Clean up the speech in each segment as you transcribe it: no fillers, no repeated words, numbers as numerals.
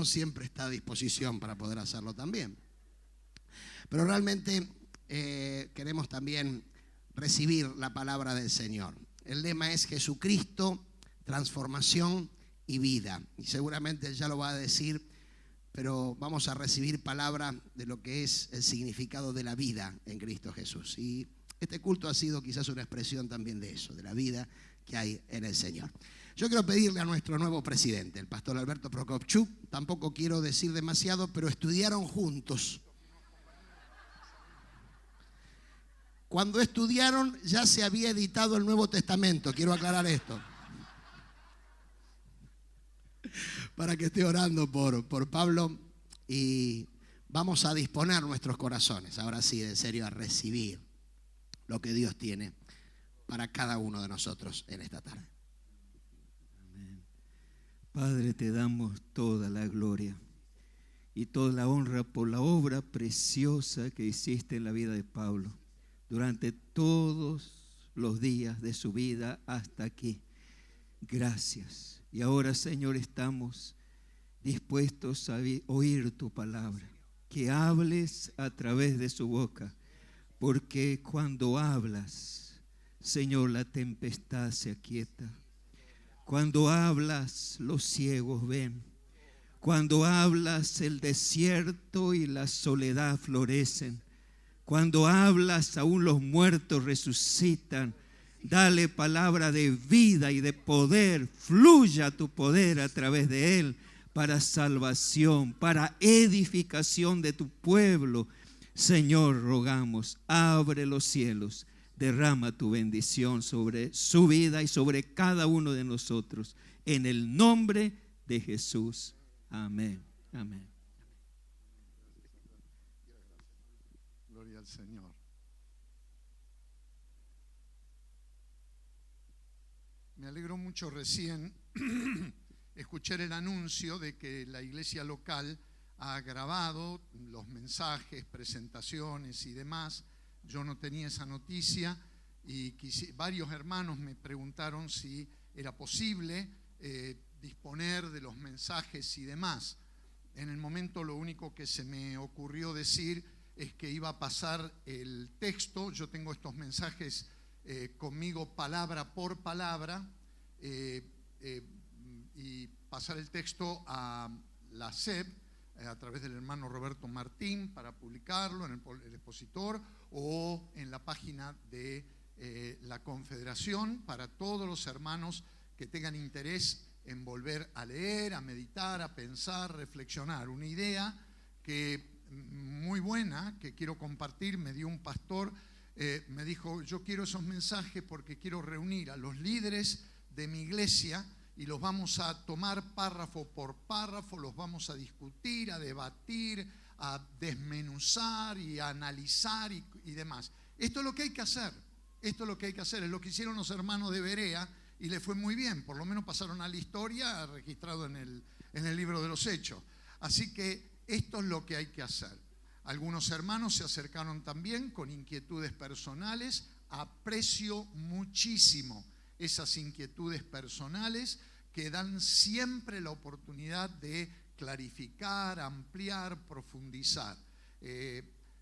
siempre está a disposición para poder hacerlo también. Pero realmente queremos también recibir la palabra del Señor. El lema es Jesucristo, transformación y vida. Y seguramente Él ya lo va a decir, pero vamos a recibir palabra de lo que es el significado de la vida en Cristo Jesús. Y este culto ha sido quizás una expresión también de eso, de la vida que hay en el Señor. Yo quiero pedirle a nuestro nuevo presidente, el pastor Alberto Prokopchuk, tampoco quiero decir demasiado, pero estudiaron juntos. Cuando estudiaron ya se había editado el Nuevo Testamento, quiero aclarar esto. Para que esté orando por Pablo, y vamos a disponer nuestros corazones, ahora sí, en serio, a recibir lo que Dios tiene para cada uno de nosotros en esta tarde. Amén. Padre, te damos toda la gloria y toda la honra por la obra preciosa que hiciste en la vida de Pablo durante todos los días de su vida hasta aquí. Gracias. Y ahora, Señor, estamos dispuestos a oír tu palabra, que hables a través de su boca, porque cuando hablas, Señor, la tempestad se aquieta. Cuando hablas, los ciegos ven. Cuando hablas, el desierto y la soledad florecen. Cuando hablas, aún los muertos resucitan. Dale palabra de vida y de poder. Fluya tu poder a través de él para salvación, para edificación de tu pueblo. Señor, rogamos, abre los cielos, derrama tu bendición sobre su vida y sobre cada uno de nosotros. En el nombre de Jesús. Amén. Amén. Gloria al Señor. Me alegro mucho recién escuchar el anuncio de que la iglesia local ha grabado los mensajes, presentaciones y demás. Yo no tenía esa noticia y varios hermanos me preguntaron si era posible disponer de los mensajes y demás. En el momento lo único que se me ocurrió decir es que iba a pasar el texto. Yo tengo estos mensajes conmigo palabra por palabra y pasar el texto a la SEP a través del hermano Roberto Martín para publicarlo en el expositor o en la página de la Confederación para todos los hermanos que tengan interés en volver a leer, a meditar, a pensar, reflexionar. Una idea que muy buena que quiero compartir, me dio un pastor, me dijo: yo quiero esos mensajes porque quiero reunir a los líderes de mi iglesia y los vamos a tomar párrafo por párrafo, los vamos a discutir, a debatir, a desmenuzar y a analizar y demás. Esto es lo que hay que hacer, esto es lo que hay que hacer, es lo que hicieron los hermanos de Berea y les fue muy bien, por lo menos pasaron a la historia registrado en el libro de los Hechos. Así que esto es lo que hay que hacer. Algunos hermanos se acercaron también con inquietudes personales. Aprecio muchísimo esas inquietudes personales que dan siempre la oportunidad de clarificar, ampliar, profundizar.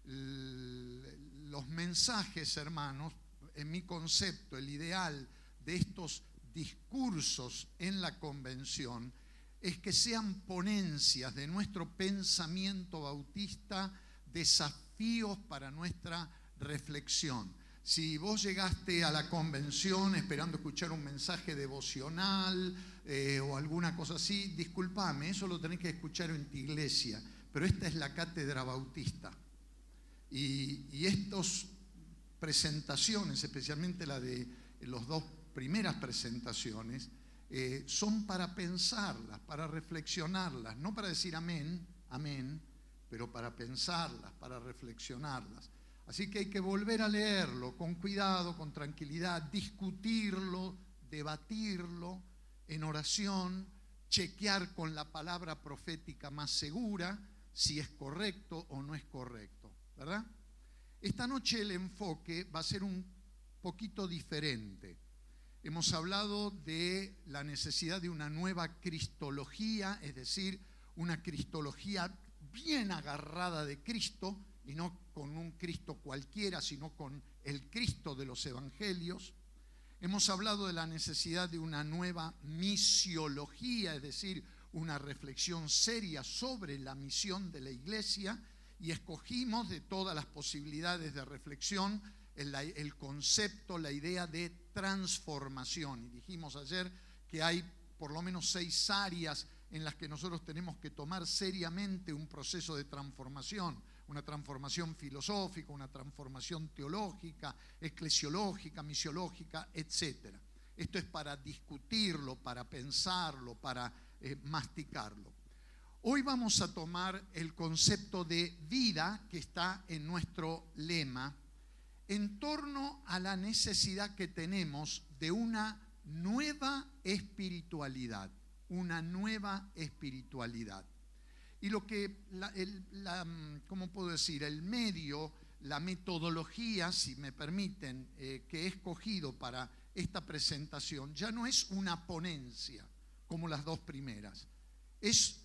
Los mensajes, hermanos, en mi concepto, el ideal de estos discursos en la convención es que sean ponencias de nuestro pensamiento bautista, desafíos para nuestra reflexión. Si vos llegaste a la convención esperando escuchar un mensaje devocional o alguna cosa así, discúlpame, eso lo tenés que escuchar en tu iglesia, pero esta es la cátedra bautista. Y estas presentaciones, especialmente la de las dos primeras presentaciones, son para pensarlas, para reflexionarlas, no para decir amén, amén, pero para pensarlas, para reflexionarlas. Así que hay que volver a leerlo con cuidado, con tranquilidad, discutirlo, debatirlo en oración, chequear con la palabra profética más segura si es correcto o no es correcto, ¿verdad? Esta noche el enfoque va a ser un poquito diferente. Hemos hablado de la necesidad de una nueva cristología, es decir, una cristología bien agarrada de Cristo, y no con un Cristo cualquiera, sino con el Cristo de los evangelios. Hemos hablado de la necesidad de una nueva misiología, es decir, una reflexión seria sobre la misión de la iglesia, y escogimos de todas las posibilidades de reflexión el concepto, la idea de transformación. Y dijimos ayer que hay por lo menos 6 áreas en las que nosotros tenemos que tomar seriamente un proceso de transformación. Una transformación filosófica, una transformación teológica, eclesiológica, misiológica, etc. Esto es para discutirlo, para pensarlo, para masticarlo. Hoy vamos a tomar el concepto de vida que está en nuestro lema en torno a la necesidad que tenemos de una nueva espiritualidad, una nueva espiritualidad. Y lo que, ¿cómo puedo decir? El medio, la metodología, si me permiten, que he escogido para esta presentación, ya no es una ponencia como las 2 primeras. Es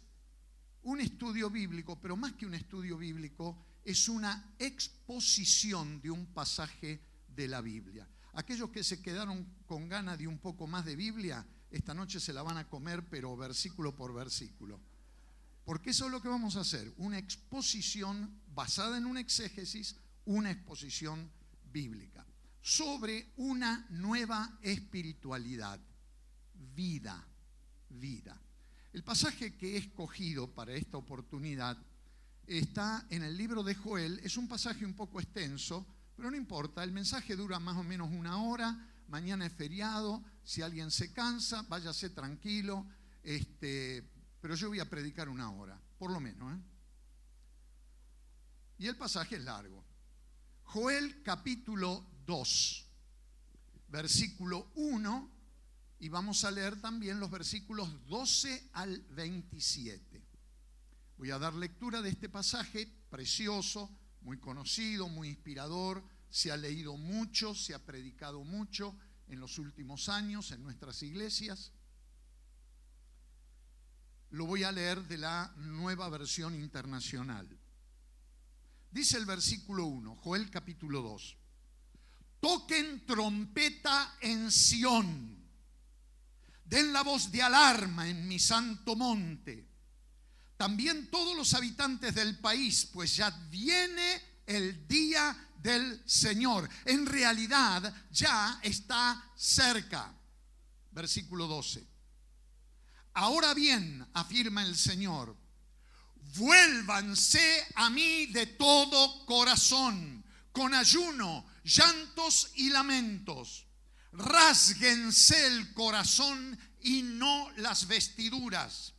un estudio bíblico, pero más que un estudio bíblico, es una exposición de un pasaje de la Biblia. Aquellos que se quedaron con ganas de un poco más de Biblia, esta noche se la van a comer, pero versículo por versículo. Porque eso es lo que vamos a hacer, una exposición basada en un exégesis, una exposición bíblica, sobre una nueva espiritualidad, vida. El pasaje que he escogido para esta oportunidad está en el libro de Joel. Es un pasaje un poco extenso, pero no importa, el mensaje dura más o menos 1 hora, mañana es feriado, si alguien se cansa, váyase tranquilo, pero yo voy a predicar 1 hora, por lo menos. Y el pasaje es largo. Joel capítulo 2, versículo 1, y vamos a leer también los versículos 12 al 27. Voy a dar lectura de este pasaje precioso, muy conocido, muy inspirador. Se ha leído mucho, se ha predicado mucho en los últimos años en nuestras iglesias. Lo voy a leer de la Nueva Versión Internacional. Dice el versículo 1, Joel capítulo 2. Toquen trompeta en Sión, den la voz de alarma en mi santo monte. También todos los habitantes del país, pues ya viene el día del Señor. En realidad ya está cerca. Versículo 12. Ahora bien, afirma el Señor, vuélvanse a mí de todo corazón, con ayuno, llantos y lamentos. Rásguense el corazón y no las vestiduras.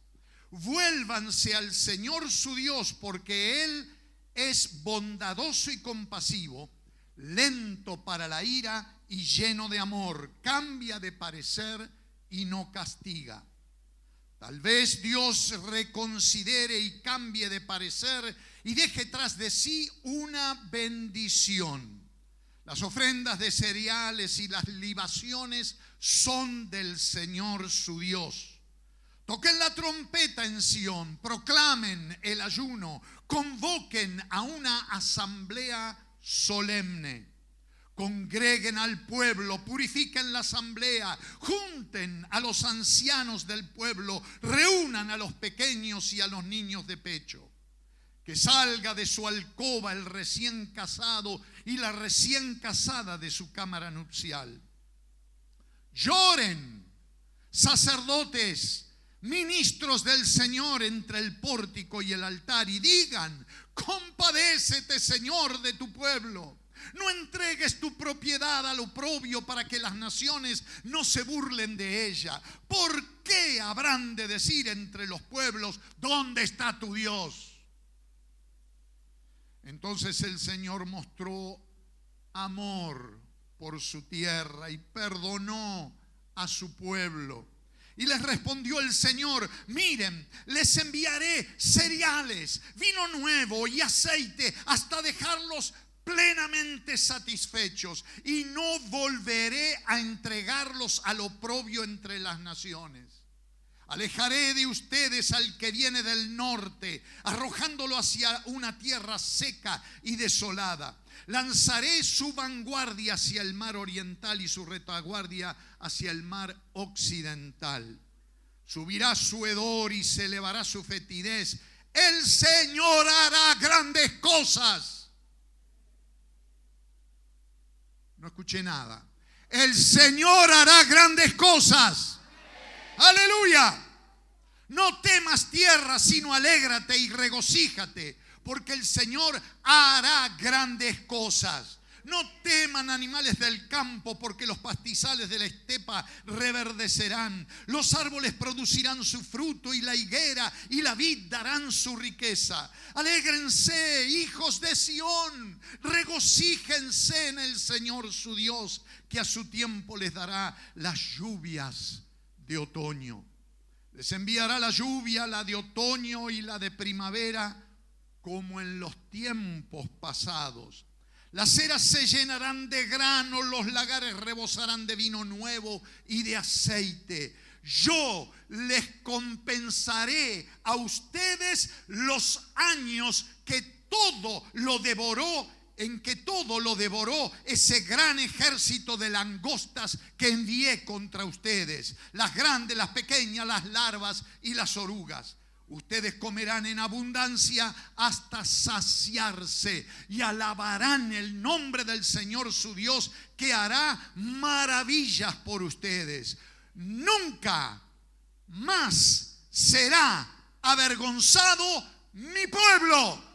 Vuélvanse al Señor su Dios, porque Él es bondadoso y compasivo, lento para la ira y lleno de amor. Cambia de parecer y no castiga. Tal vez Dios reconsidere y cambie de parecer y deje tras de sí una bendición. Las ofrendas de cereales y las libaciones son del Señor su Dios. Toquen la trompeta en Sión, proclamen el ayuno, convoquen a una asamblea solemne. Congreguen al pueblo, purifiquen la asamblea, junten a los ancianos del pueblo, reúnan a los pequeños y a los niños de pecho. Que salga de su alcoba el recién casado y la recién casada de su cámara nupcial. Lloren, sacerdotes, ministros del Señor entre el pórtico y el altar, y digan: compadécete, Señor, de tu pueblo. No entregues tu propiedad al oprobio para que las naciones no se burlen de ella. ¿Por qué habrán de decir entre los pueblos: ¿dónde está tu Dios? Entonces el Señor mostró amor por su tierra y perdonó a su pueblo. Y les respondió el Señor: miren, les enviaré cereales, vino nuevo y aceite hasta dejarlos plenamente satisfechos, y no volveré a entregarlos al oprobio entre las naciones. Alejaré de ustedes al que viene del norte, arrojándolo hacia una tierra seca y desolada. Lanzaré su vanguardia hacia el mar oriental y su retaguardia hacia el mar occidental. Subirá su hedor y se elevará su fetidez. El Señor hará grandes cosas. No escuché nada. El Señor hará grandes cosas. Aleluya. No temas tierra, sino alégrate y regocíjate, porque el Señor hará grandes cosas. No teman animales del campo, porque los pastizales de la estepa reverdecerán. Los árboles producirán su fruto, y la higuera y la vid darán su riqueza. Alégrense, hijos de Sión, regocíjense en el Señor su Dios, que a su tiempo les dará las lluvias de otoño. Les enviará la lluvia, la de otoño y la de primavera, como en los tiempos pasados. Las eras se llenarán de grano, los lagares rebosarán de vino nuevo y de aceite. Yo les compensaré a ustedes los años en que todo lo devoró ese gran ejército de langostas que envié contra ustedes. Las grandes, las pequeñas, las larvas y las orugas. Ustedes comerán en abundancia hasta saciarse y alabarán el nombre del Señor su Dios, que hará maravillas por ustedes. Nunca más será avergonzado mi pueblo.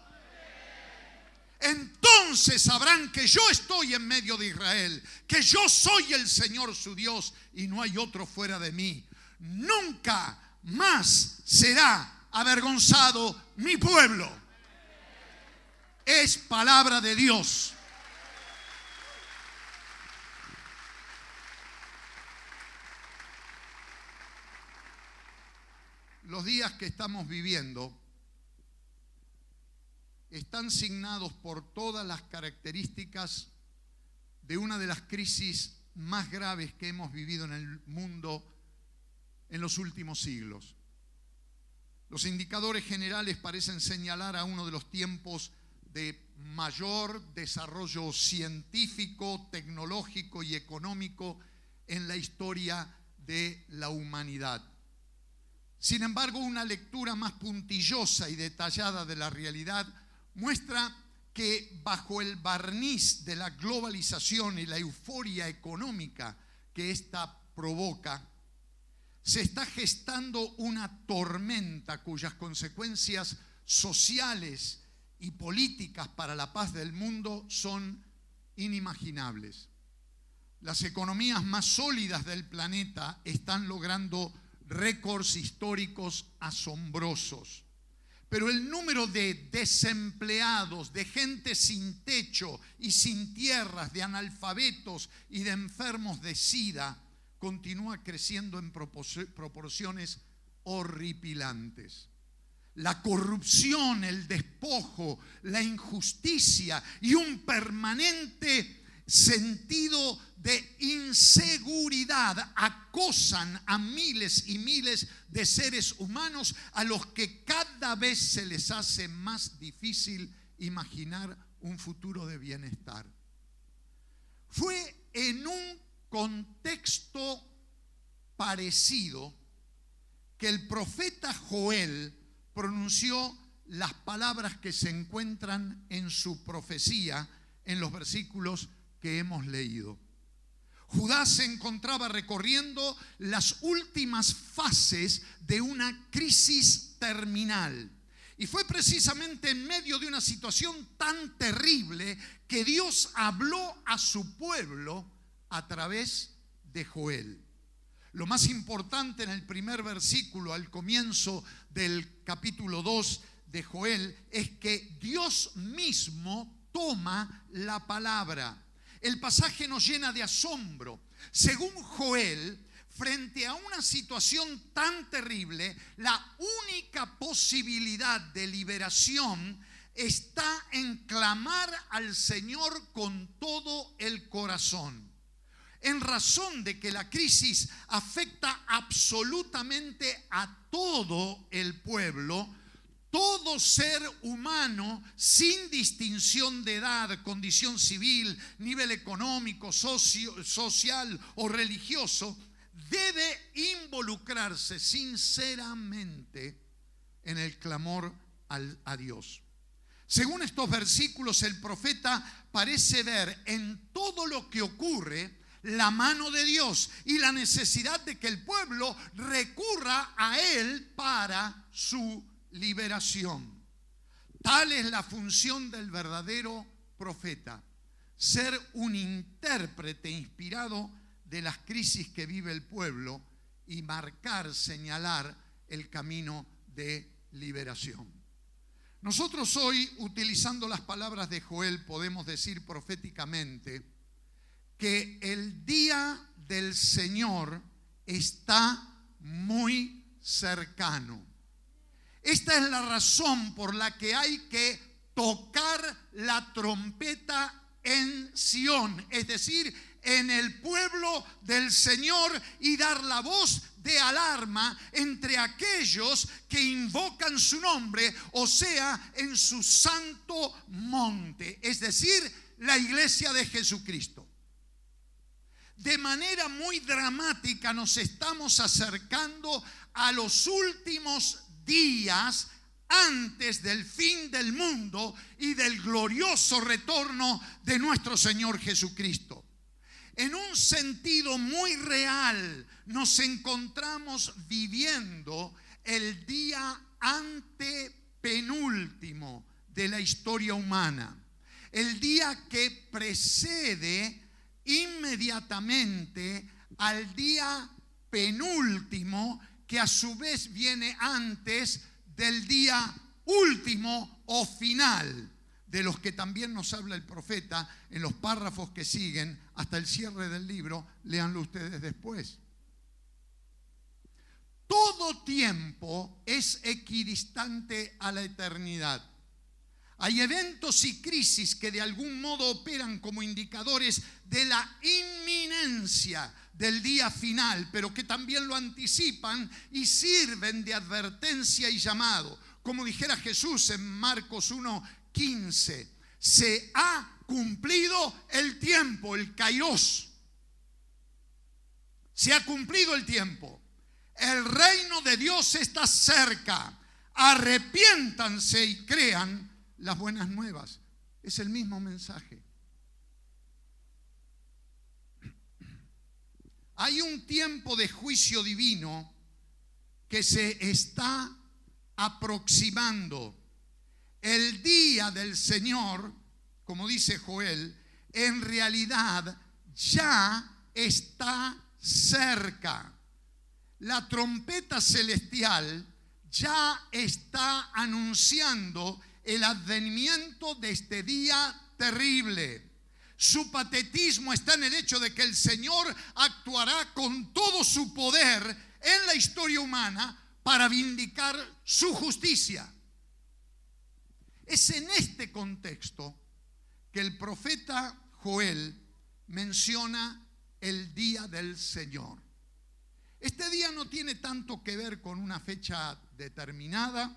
Entonces sabrán que yo estoy en medio de Israel, que yo soy el Señor su Dios y no hay otro fuera de mí. Nunca más será avergonzado mi pueblo. Es palabra de Dios. Los días que estamos viviendo están signados por todas las características de una de las crisis más graves que hemos vivido en el mundo en los últimos siglos. Los indicadores generales parecen señalar a uno de los tiempos de mayor desarrollo científico, tecnológico y económico en la historia de la humanidad. Sin embargo, una lectura más puntillosa y detallada de la realidad muestra que bajo el barniz de la globalización y la euforia económica que ésta provoca, se está gestando una tormenta cuyas consecuencias sociales y políticas para la paz del mundo son inimaginables. Las economías más sólidas del planeta están logrando récords históricos asombrosos. Pero el número de desempleados, de gente sin techo y sin tierras, de analfabetos y de enfermos de SIDA continúa creciendo en proporciones horripilantes. La corrupción, el despojo, la injusticia y un permanente sentido de inseguridad acosan a miles y miles de seres humanos, a los que cada vez se les hace más difícil imaginar un futuro de bienestar. Fue en un contexto parecido que el profeta Joel pronunció las palabras que se encuentran en su profecía en los versículos que hemos leído. Judá se encontraba recorriendo las últimas fases de una crisis terminal. Y fue precisamente en medio de una situación tan terrible que Dios habló a su pueblo a través de Joel. Lo más importante en el primer versículo, al comienzo del capítulo 2 de Joel, es que Dios mismo toma la palabra. El pasaje nos llena de asombro. Según Joel, frente a una situación tan terrible, la única posibilidad de liberación está en clamar al Señor con todo el corazón. en razón de que la crisis afecta absolutamente a todo el pueblo, todo ser humano, sin distinción de edad, condición civil, nivel económico, social o religioso, debe involucrarse sinceramente en el clamor a Dios. Según estos versículos, el profeta parece ver en todo lo que ocurre la mano de Dios y la necesidad de que el pueblo recurra a Él para su liberación. Tal es la función del verdadero profeta: ser un intérprete inspirado de las crisis que vive el pueblo y marcar, señalar el camino de liberación. Nosotros hoy, utilizando las palabras de Joel, podemos decir proféticamente que el día del Señor está muy cercano. Esta es la razón por la que hay que tocar la trompeta en Sión, es decir, en el pueblo del Señor, y dar la voz de alarma entre aquellos que invocan su nombre, o sea, en su santo monte, es decir, la iglesia de Jesucristo. De manera muy dramática nos estamos acercando a los últimos días antes del fin del mundo y del glorioso retorno de nuestro Señor Jesucristo. En un sentido muy real, nos encontramos viviendo el día antepenúltimo de la historia humana, el día que precede inmediatamente al día penúltimo, que a su vez viene antes del día último o final, de los que también nos habla el profeta en los párrafos que siguen hasta el cierre del libro. Léanlo ustedes después. Todo tiempo es equidistante a la eternidad. Hay eventos y crisis que de algún modo operan como indicadores de la inminencia del día final, pero que también lo anticipan y sirven de advertencia y llamado. Como dijera Jesús en Marcos 1:15, se ha cumplido el tiempo, el kairos. Se ha cumplido el tiempo. El reino de Dios está cerca. Arrepiéntanse y crean las buenas nuevas. Es el mismo mensaje. Hay un tiempo de juicio divino que se está aproximando. El día del Señor, como dice Joel, en realidad ya está cerca. La trompeta celestial ya está anunciando el advenimiento de este día terrible. Su patetismo está en el hecho de que el Señor actuará con todo su poder en la historia humana para vindicar su justicia. Es en este contexto que el profeta Joel menciona el día del Señor. Este día no tiene tanto que ver con una fecha determinada,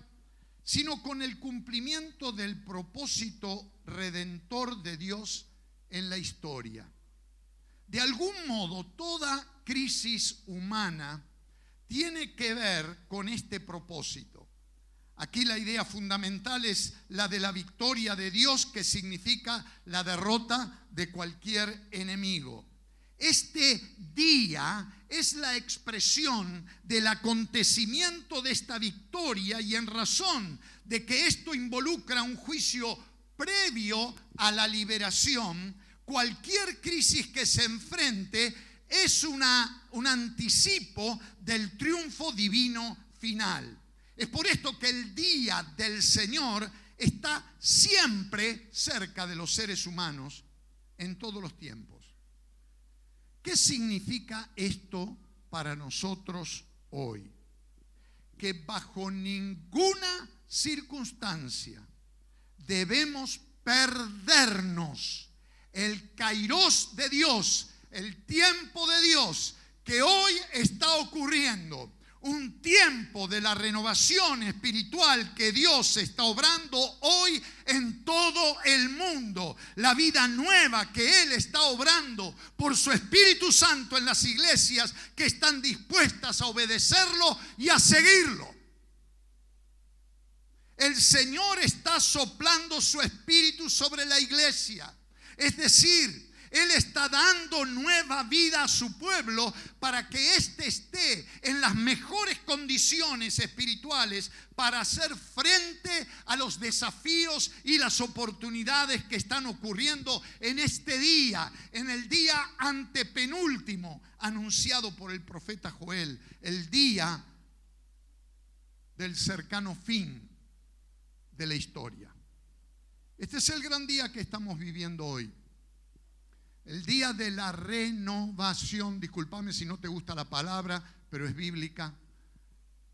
sino con el cumplimiento del propósito redentor de Dios en la historia. De algún modo, toda crisis humana tiene que ver con este propósito. Aquí la idea fundamental es la de la victoria de Dios, que significa la derrota de cualquier enemigo. Este día es la expresión del acontecimiento de esta victoria, y en razón de que esto involucra un juicio previo a la liberación, cualquier crisis que se enfrente es un anticipo del triunfo divino final. Es por esto que el día del Señor está siempre cerca de los seres humanos en todos los tiempos. ¿Qué significa esto para nosotros hoy? Que bajo ninguna circunstancia debemos perdernos el kairos de Dios, el tiempo de Dios que hoy está ocurriendo. Un tiempo de la renovación espiritual que Dios está obrando hoy en todo el mundo. La vida nueva que Él está obrando por su Espíritu Santo en las iglesias que están dispuestas a obedecerlo y a seguirlo. El Señor está soplando su Espíritu sobre la iglesia. Es decir, Él está dando nueva vida a su pueblo para que éste esté en las mejores condiciones espirituales para hacer frente a los desafíos y las oportunidades que están ocurriendo en este día, en el día antepenúltimo anunciado por el profeta Joel, el día del cercano fin de la historia. Este es el gran día que estamos viviendo hoy. El día de la renovación, discúlpame si no te gusta la palabra, pero es bíblica.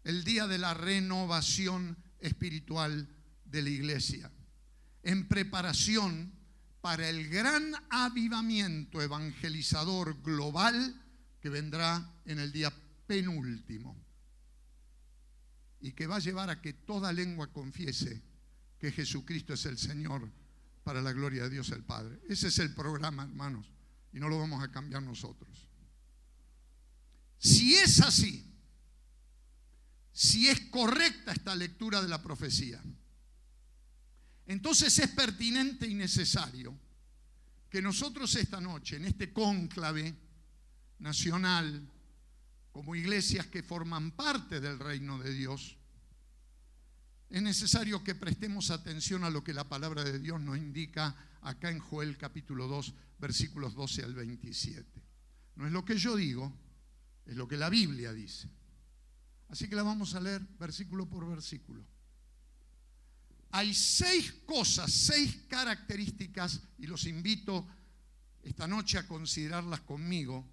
El día de la renovación espiritual de la iglesia. En preparación para el gran avivamiento evangelizador global que vendrá en el día penúltimo. Y que va a llevar a que toda lengua confiese que Jesucristo es el Señor, para la gloria de Dios el Padre. Ese es el programa, hermanos, y no lo vamos a cambiar nosotros. Si es así, si es correcta esta lectura de la profecía, entonces es pertinente y necesario que nosotros esta noche, en este cónclave nacional, como iglesias que forman parte del reino de Dios, es necesario que prestemos atención a lo que la palabra de Dios nos indica acá en Joel capítulo 2, versículos 12 al 27. No es lo que yo digo, es lo que la Biblia dice. Así que la vamos a leer versículo por versículo. Hay 6 cosas, 6 características, y los invito esta noche a considerarlas conmigo.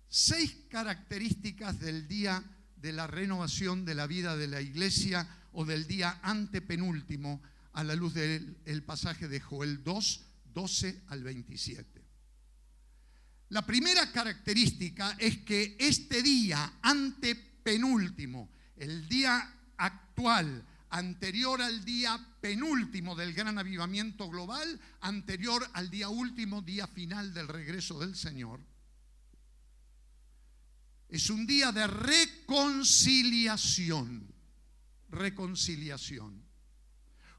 6 características del día de la renovación de la vida de la iglesia, o del día antepenúltimo, a la luz del pasaje de Joel 2, 12 al 27. La primera característica es que este día antepenúltimo, el día actual, anterior al día penúltimo del gran avivamiento global, anterior al día último, día final del regreso del Señor, es un día de reconciliación. Reconciliación.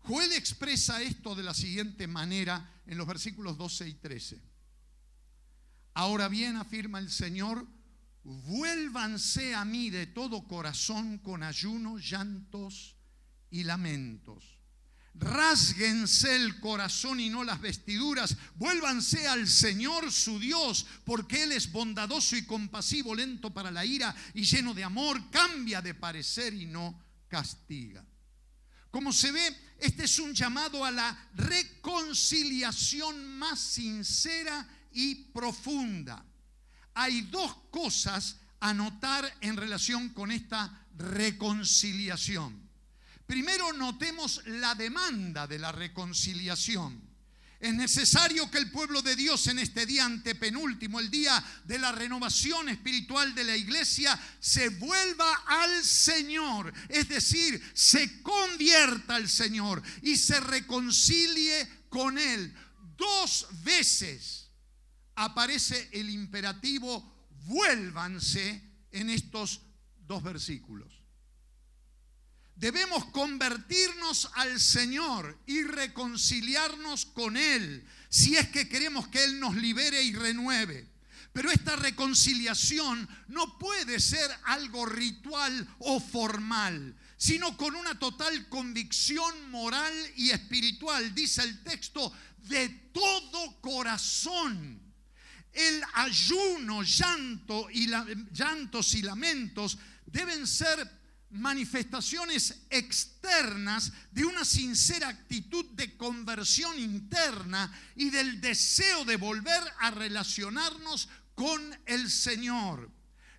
Joel expresa esto de la siguiente manera en los versículos 12 y 13. Ahora bien, afirma el Señor, vuélvanse a mí de todo corazón con ayunos, llantos y lamentos. Rásguense el corazón y no las vestiduras. Vuélvanse al Señor su Dios, porque Él es bondadoso y compasivo, lento para la ira y lleno de amor. Cambia de parecer y no castiga. Como se ve, este es un llamado a la reconciliación más sincera y profunda. Hay 2 cosas a notar en relación con esta reconciliación. Primero, notemos la demanda de la reconciliación. Es necesario que el pueblo de Dios en este día antepenúltimo, el día de la renovación espiritual de la iglesia, se vuelva al Señor. Es decir, se convierta al Señor y se reconcilie con Él. 2 veces aparece el imperativo vuélvanse en estos 2 versículos. Debemos convertirnos al Señor y reconciliarnos con Él, si es que queremos que Él nos libere y renueve. Pero esta reconciliación no puede ser algo ritual o formal, sino con una total convicción moral y espiritual, dice el texto, de todo corazón. El ayuno, llantos y lamentos deben ser manifestaciones externas de una sincera actitud de conversión interna y del deseo de volver a relacionarnos con el Señor.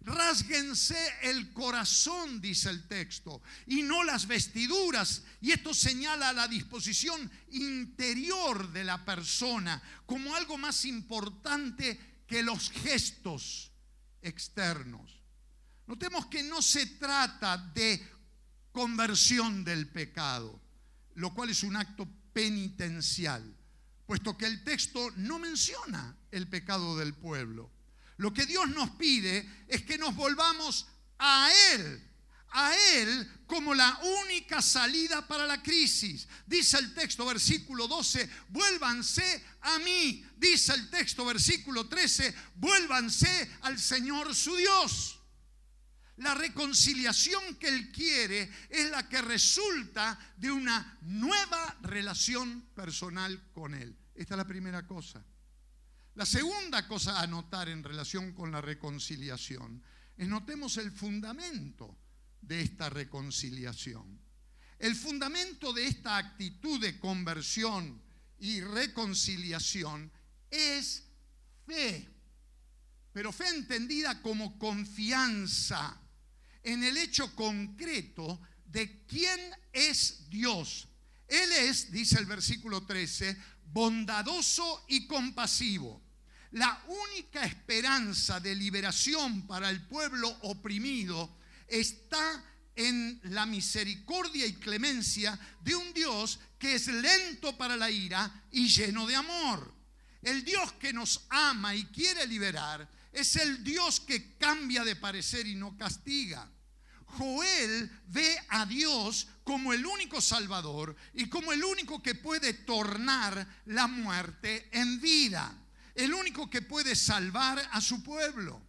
Rásguense el corazón, dice el texto, y no las vestiduras. Y esto señala la disposición interior de la persona como algo más importante que los gestos externos. Notemos que no se trata de conversión del pecado, lo cual es un acto penitencial, puesto que el texto no menciona el pecado del pueblo. Lo que Dios nos pide es que nos volvamos a Él como la única salida para la crisis. Dice el texto, versículo 12, vuélvanse a mí. Dice el texto, versículo 13, vuélvanse al Señor su Dios. La reconciliación que Él quiere es la que resulta de una nueva relación personal con Él. Esta es la primera cosa. La segunda cosa a notar en relación con la reconciliación es notemos el fundamento de esta reconciliación. El fundamento de esta actitud de conversión y reconciliación es fe, pero fe entendida como confianza en el hecho concreto de quién es Dios. Él es, dice el versículo 13, bondadoso y compasivo. La única esperanza de liberación para el pueblo oprimido está en la misericordia y clemencia de un Dios que es lento para la ira y lleno de amor. El Dios que nos ama y quiere liberar es el Dios que cambia de parecer y no castiga. Joel ve a Dios como el único Salvador y como el único que puede tornar la muerte en vida, el único que puede salvar a su pueblo.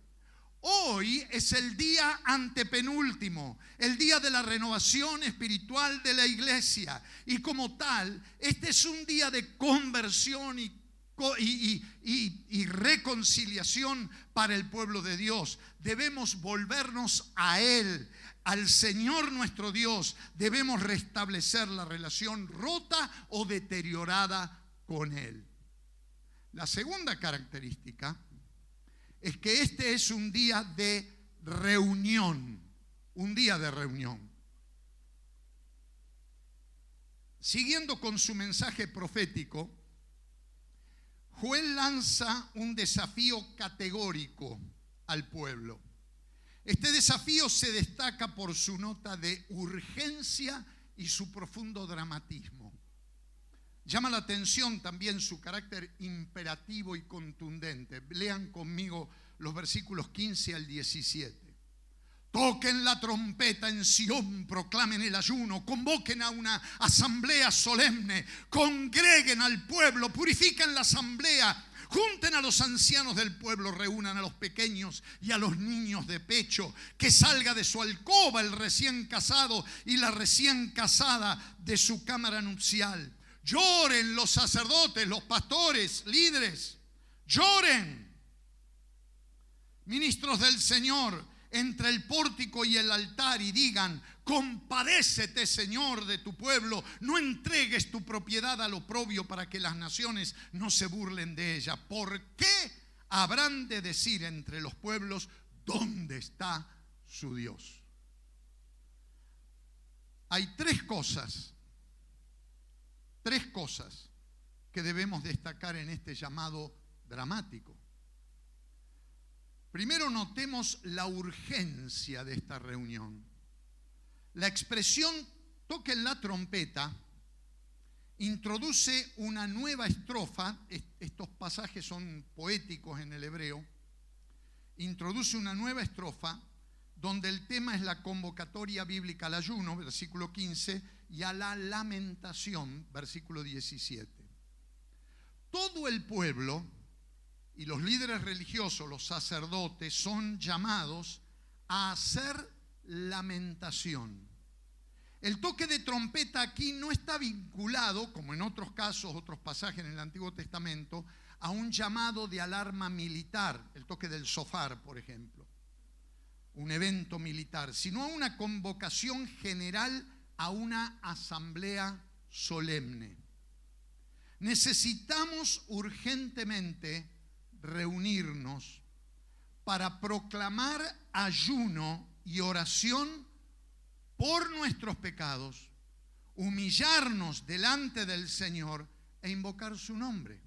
Hoy es el día antepenúltimo, el día de la renovación espiritual de la iglesia, y como tal, este es un día de conversión y reconciliación para el pueblo de Dios. Debemos volvernos a Él, al Señor nuestro Dios. Debemos restablecer la relación rota o deteriorada con Él. La segunda característica es que este es un día de reunión, un día de reunión. Siguiendo con su mensaje profético, Joel lanza un desafío categórico al pueblo. Este desafío se destaca por su nota de urgencia y su profundo dramatismo. Llama la atención también su carácter imperativo y contundente. Lean conmigo los versículos 15 al 17. Toquen la trompeta en Sión, proclamen el ayuno, convoquen a una asamblea solemne, congreguen al pueblo, purifiquen la asamblea, junten a los ancianos del pueblo, reúnan a los pequeños y a los niños de pecho, que salga de su alcoba el recién casado y la recién casada de su cámara nupcial. Lloren los sacerdotes, los pastores, líderes, lloren. Ministros del Señor, entre el pórtico y el altar, y digan: compadécete, Señor, de tu pueblo, no entregues tu propiedad al oprobio para que las naciones no se burlen de ella. ¿Por qué habrán de decir entre los pueblos: ¿dónde está su Dios? Hay tres cosas que debemos destacar en este llamado dramático. Primero, notemos la urgencia de esta reunión. La expresión toquen la trompeta introduce una nueva estrofa. Estos pasajes son poéticos en el hebreo. Introduce una nueva estrofa donde el tema es la convocatoria bíblica al ayuno, versículo 15, y a la lamentación, versículo 17. Todo el pueblo y los líderes religiosos, los sacerdotes, son llamados a hacer lamentación. El toque de trompeta aquí no está vinculado, como en otros casos, otros pasajes en el Antiguo Testamento, a un llamado de alarma militar, el toque del shofar, por ejemplo, un evento militar, sino a una convocación general a una asamblea solemne. Necesitamos urgentemente reunirnos para proclamar ayuno y oración por nuestros pecados, humillarnos delante del Señor e invocar su nombre.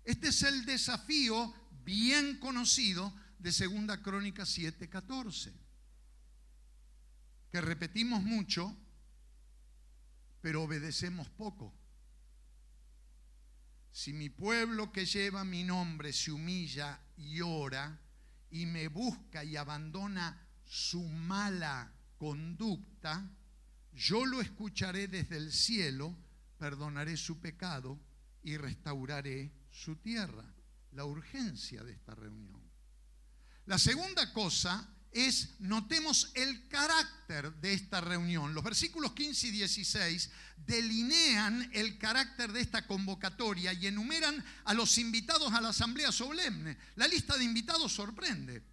Este es el desafío bien conocido de 2 Crónicas 7:14, que repetimos mucho, pero obedecemos poco. Si mi pueblo que lleva mi nombre se humilla y ora y me busca y abandona su mala conducta, yo lo escucharé desde el cielo, perdonaré su pecado y restauraré su tierra. La urgencia de esta reunión. La segunda cosa es, notemos el carácter de esta reunión. Los versículos 15 y 16 delinean el carácter de esta convocatoria y enumeran a los invitados a la asamblea solemne. La lista de invitados sorprende.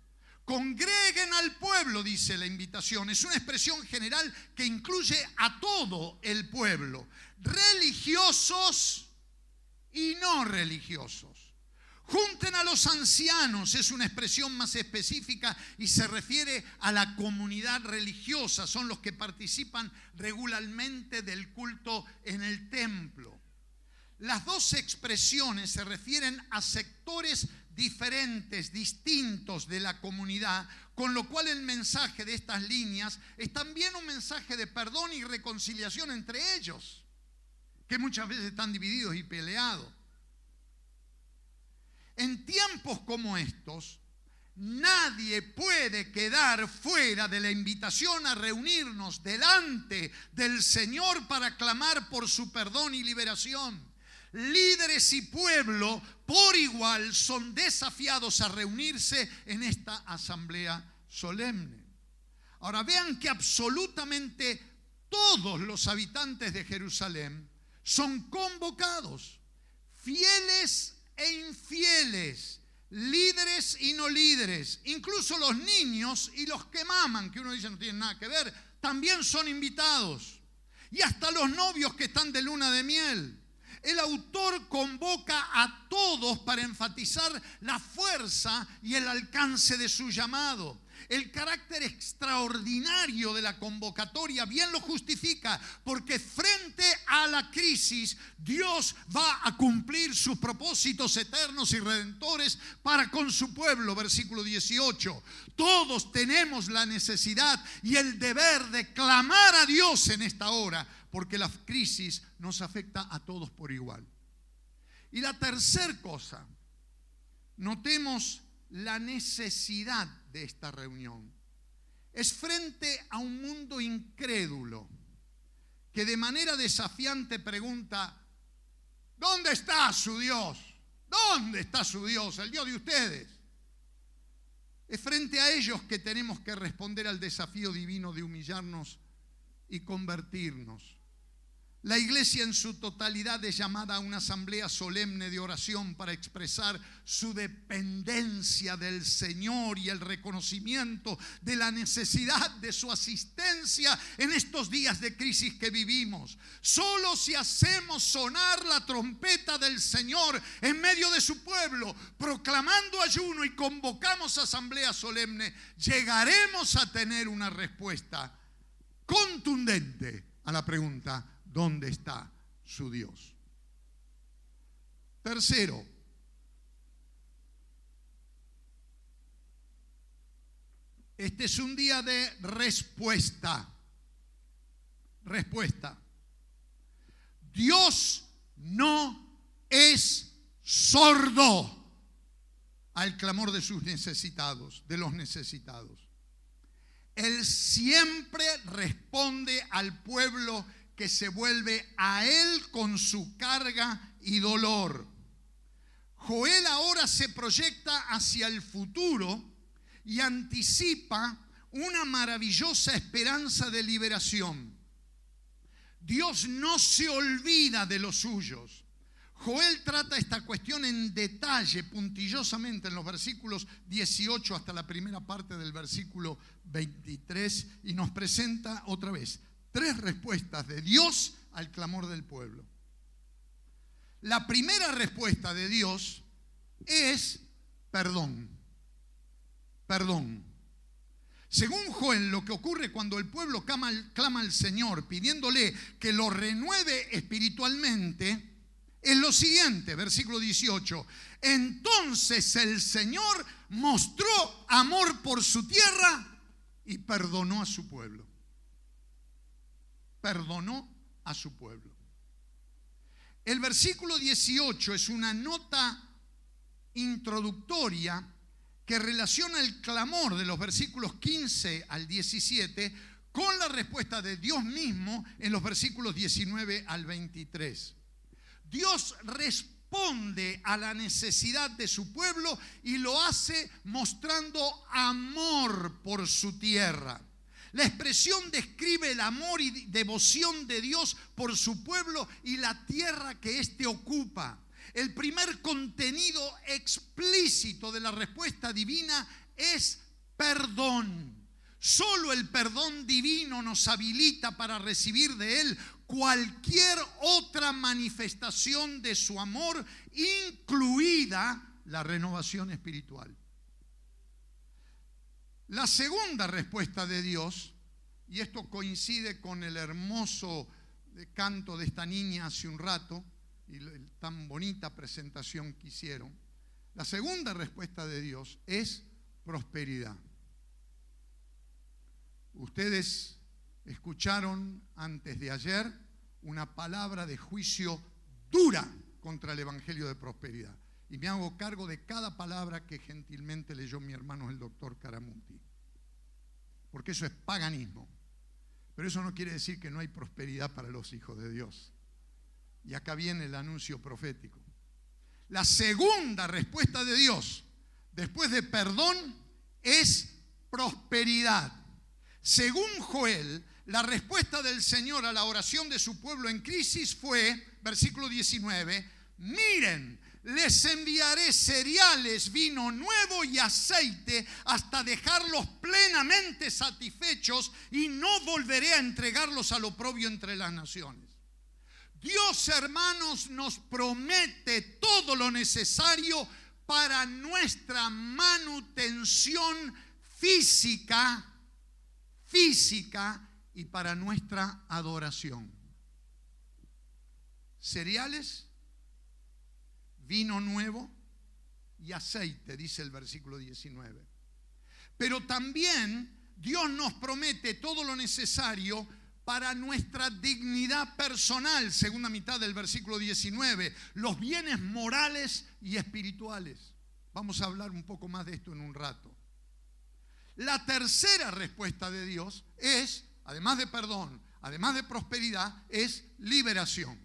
Congreguen al pueblo, dice la invitación. Es una expresión general que incluye a todo el pueblo, religiosos y no religiosos. Junten a los ancianos, es una expresión más específica y se refiere a la comunidad religiosa. Son los que participan regularmente del culto en el templo. Las dos expresiones se refieren a sectores diferentes, distintos de la comunidad, con lo cual el mensaje de estas líneas es también un mensaje de perdón y reconciliación entre ellos, que muchas veces están divididos y peleados. En tiempos como estos, nadie puede quedar fuera de la invitación a reunirnos delante del Señor para clamar por su perdón y liberación. Líderes y pueblo por igual son desafiados a reunirse en esta asamblea solemne. Ahora vean que absolutamente todos los habitantes de Jerusalén son convocados, fieles e infieles, líderes y no líderes, incluso los niños y los que maman, que uno dice no tienen nada que ver, también son invitados. Y hasta los novios que están de luna de miel. El autor convoca a todos para enfatizar la fuerza y el alcance de su llamado. El carácter extraordinario de la convocatoria bien lo justifica, porque frente a la crisis Dios va a cumplir sus propósitos eternos y redentores para con su pueblo. Versículo 18. Todos tenemos la necesidad y el deber de clamar a Dios en esta hora, porque la crisis nos afecta a todos por igual. Y la tercera cosa, notemos la necesidad de esta reunión. Es frente a un mundo incrédulo que de manera desafiante pregunta: ¿dónde está su Dios? ¿Dónde está su Dios, el Dios de ustedes? Es frente a ellos que tenemos que responder al desafío divino de humillarnos y convertirnos. La iglesia en su totalidad es llamada a una asamblea solemne de oración para expresar su dependencia del Señor y el reconocimiento de la necesidad de su asistencia en estos días de crisis que vivimos. Solo si hacemos sonar la trompeta del Señor en medio de su pueblo, proclamando ayuno y convocamos asamblea solemne, llegaremos a tener una respuesta contundente a la pregunta: ¿dónde está su Dios? Tercero, este es un día de respuesta. Respuesta. Dios no es sordo al clamor de sus necesitados, de los necesitados. Él siempre responde al pueblo que se vuelve a Él con su carga y dolor. Joel ahora se proyecta hacia el futuro y anticipa una maravillosa esperanza de liberación. Dios no se olvida de los suyos. Joel trata esta cuestión en detalle, puntillosamente, en los versículos 18 hasta la primera parte del versículo 23, y nos presenta otra vez 3 respuestas de Dios al clamor del pueblo. La primera respuesta de Dios es perdón. Perdón. Según Joel, lo que ocurre cuando el pueblo clama al Señor pidiéndole que lo renueve espiritualmente es lo siguiente, versículo 18. Entonces el Señor mostró amor por su tierra y perdonó a su pueblo. Perdonó a su pueblo. El versículo 18 es una nota introductoria que relaciona el clamor de los versículos 15 al 17 con la respuesta de Dios mismo en los versículos 19 al 23. Dios responde a la necesidad de su pueblo y lo hace mostrando amor por su tierra. La expresión describe el amor y devoción de Dios por su pueblo y la tierra que éste ocupa. El primer contenido explícito de la respuesta divina es perdón. Solo el perdón divino nos habilita para recibir de Él cualquier otra manifestación de su amor, incluida la renovación espiritual. La segunda respuesta de Dios, y esto coincide con el hermoso canto de esta niña hace un rato, y tan bonita presentación que hicieron, la segunda respuesta de Dios es prosperidad. Ustedes escucharon antes de ayer una palabra de juicio dura contra el evangelio de prosperidad. Y me hago cargo de cada palabra que gentilmente leyó mi hermano el doctor Caramuti. Porque eso es paganismo. Pero eso no quiere decir que no hay prosperidad para los hijos de Dios. Y acá viene el anuncio profético. La segunda respuesta de Dios, después de perdón, es prosperidad. Según Joel, la respuesta del Señor a la oración de su pueblo en crisis fue, versículo 19, miren, les enviaré cereales, vino nuevo y aceite hasta dejarlos plenamente satisfechos y no volveré a entregarlos al oprobio entre las naciones. Dios, hermanos, nos promete todo lo necesario para nuestra manutención física y para nuestra adoración. Cereales, vino nuevo y aceite, dice el versículo 19. Pero también Dios nos promete todo lo necesario para nuestra dignidad personal, segunda mitad del versículo 19, los bienes morales y espirituales. Vamos a hablar un poco más de esto en un rato. La tercera respuesta de Dios es, además de perdón, además de prosperidad, es liberación.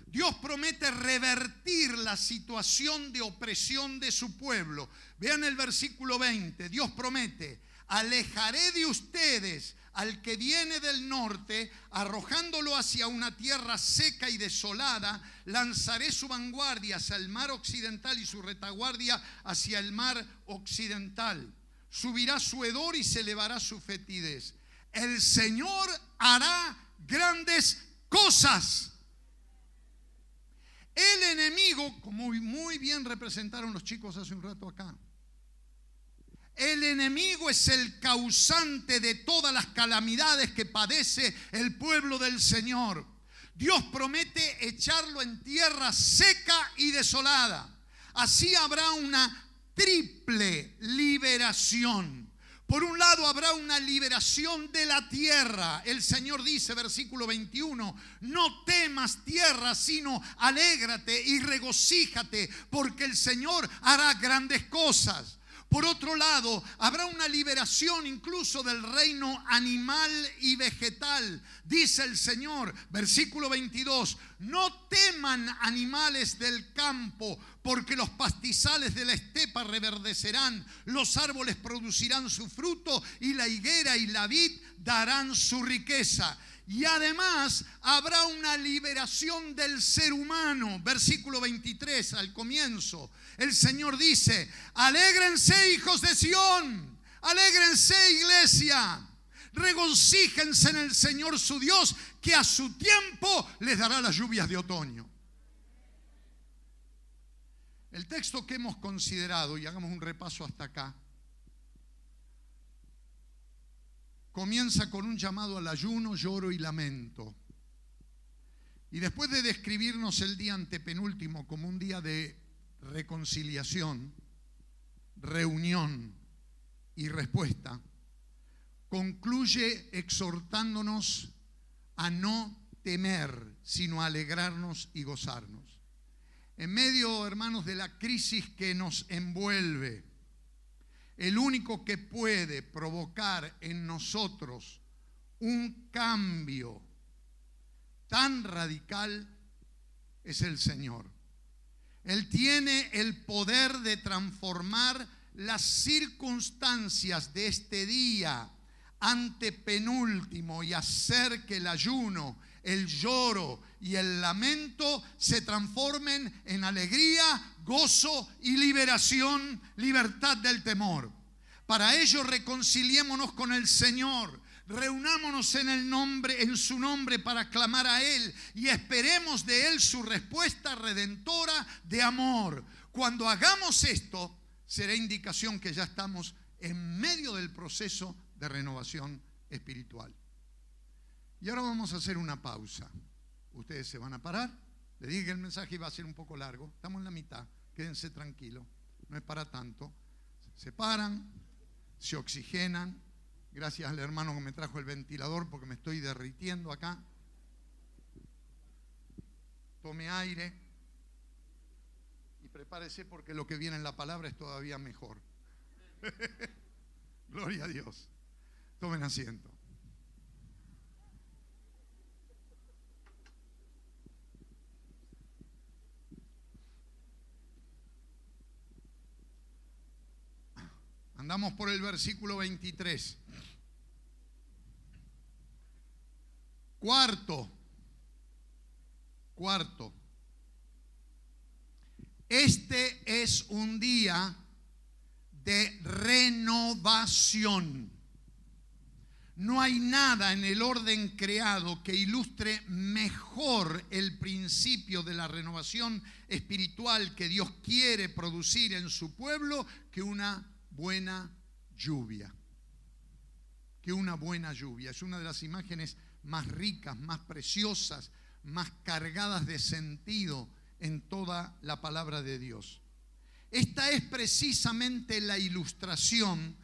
Dios promete revertir la situación de opresión de su pueblo. Vean el versículo 20, Dios promete, alejaré de ustedes al que viene del norte, arrojándolo hacia una tierra seca y desolada, lanzaré su vanguardia hacia el mar occidental y su retaguardia hacia el mar occidental. Subirá su hedor y se elevará su fetidez. El Señor hará grandes cosas. El enemigo, como muy bien representaron los chicos hace un rato acá, el enemigo es el causante de todas las calamidades que padece el pueblo del Señor. Dios promete echarlo en tierra seca y desolada. Así habrá una triple liberación. Por un lado habrá una liberación de la tierra. El Señor dice, versículo 21, no temas tierra, sino alégrate y regocíjate, porque el Señor hará grandes cosas. Por otro lado, habrá una liberación incluso del reino animal y vegetal. Dice el Señor, versículo 22, no teman animales del campo, porque los pastizales de la estepa reverdecerán, los árboles producirán su fruto y la higuera y la vid darán su riqueza. Y además habrá una liberación del ser humano. Versículo 23 al comienzo. El Señor dice, alégrense hijos de Sión, alégrense iglesia, regocíjense en el Señor su Dios, que a su tiempo les dará las lluvias de otoño. El texto que hemos considerado, y hagamos un repaso hasta acá, comienza con un llamado al ayuno, lloro y lamento. Y después de describirnos el día antepenúltimo como un día de reconciliación, reunión y respuesta, concluye exhortándonos a no temer, sino a alegrarnos y gozarnos. En medio, hermanos, de la crisis que nos envuelve, el único que puede provocar en nosotros un cambio tan radical es el Señor. Él tiene el poder de transformar las circunstancias de este día antepenúltimo y hacer que el ayuno, el lloro y el lamento se transformen en alegría, gozo y liberación, libertad del temor. Para ello reconciliémonos con el Señor, reunámonos en su nombre para clamar a Él y esperemos de Él su respuesta redentora de amor. Cuando hagamos esto, será indicación que ya estamos en medio del proceso de renovación espiritual. Y ahora vamos a hacer una pausa. Ustedes se van a parar. Les dije que el mensaje iba a ser un poco largo. Estamos en la mitad. Quédense tranquilos. No es para tanto. Se paran, se oxigenan. Gracias al hermano que me trajo el ventilador porque me estoy derritiendo acá. Tome aire y prepárese porque lo que viene en la palabra es todavía mejor. Gloria a Dios. Tomen asiento. Andamos por el versículo 23. Cuarto. Este es un día de renovación. No hay nada en el orden creado que ilustre mejor el principio de la renovación espiritual que Dios quiere producir en su pueblo que una buena lluvia. Que una buena lluvia. Es una de las imágenes más ricas, más preciosas, más cargadas de sentido en toda la palabra de Dios. Esta es precisamente la ilustración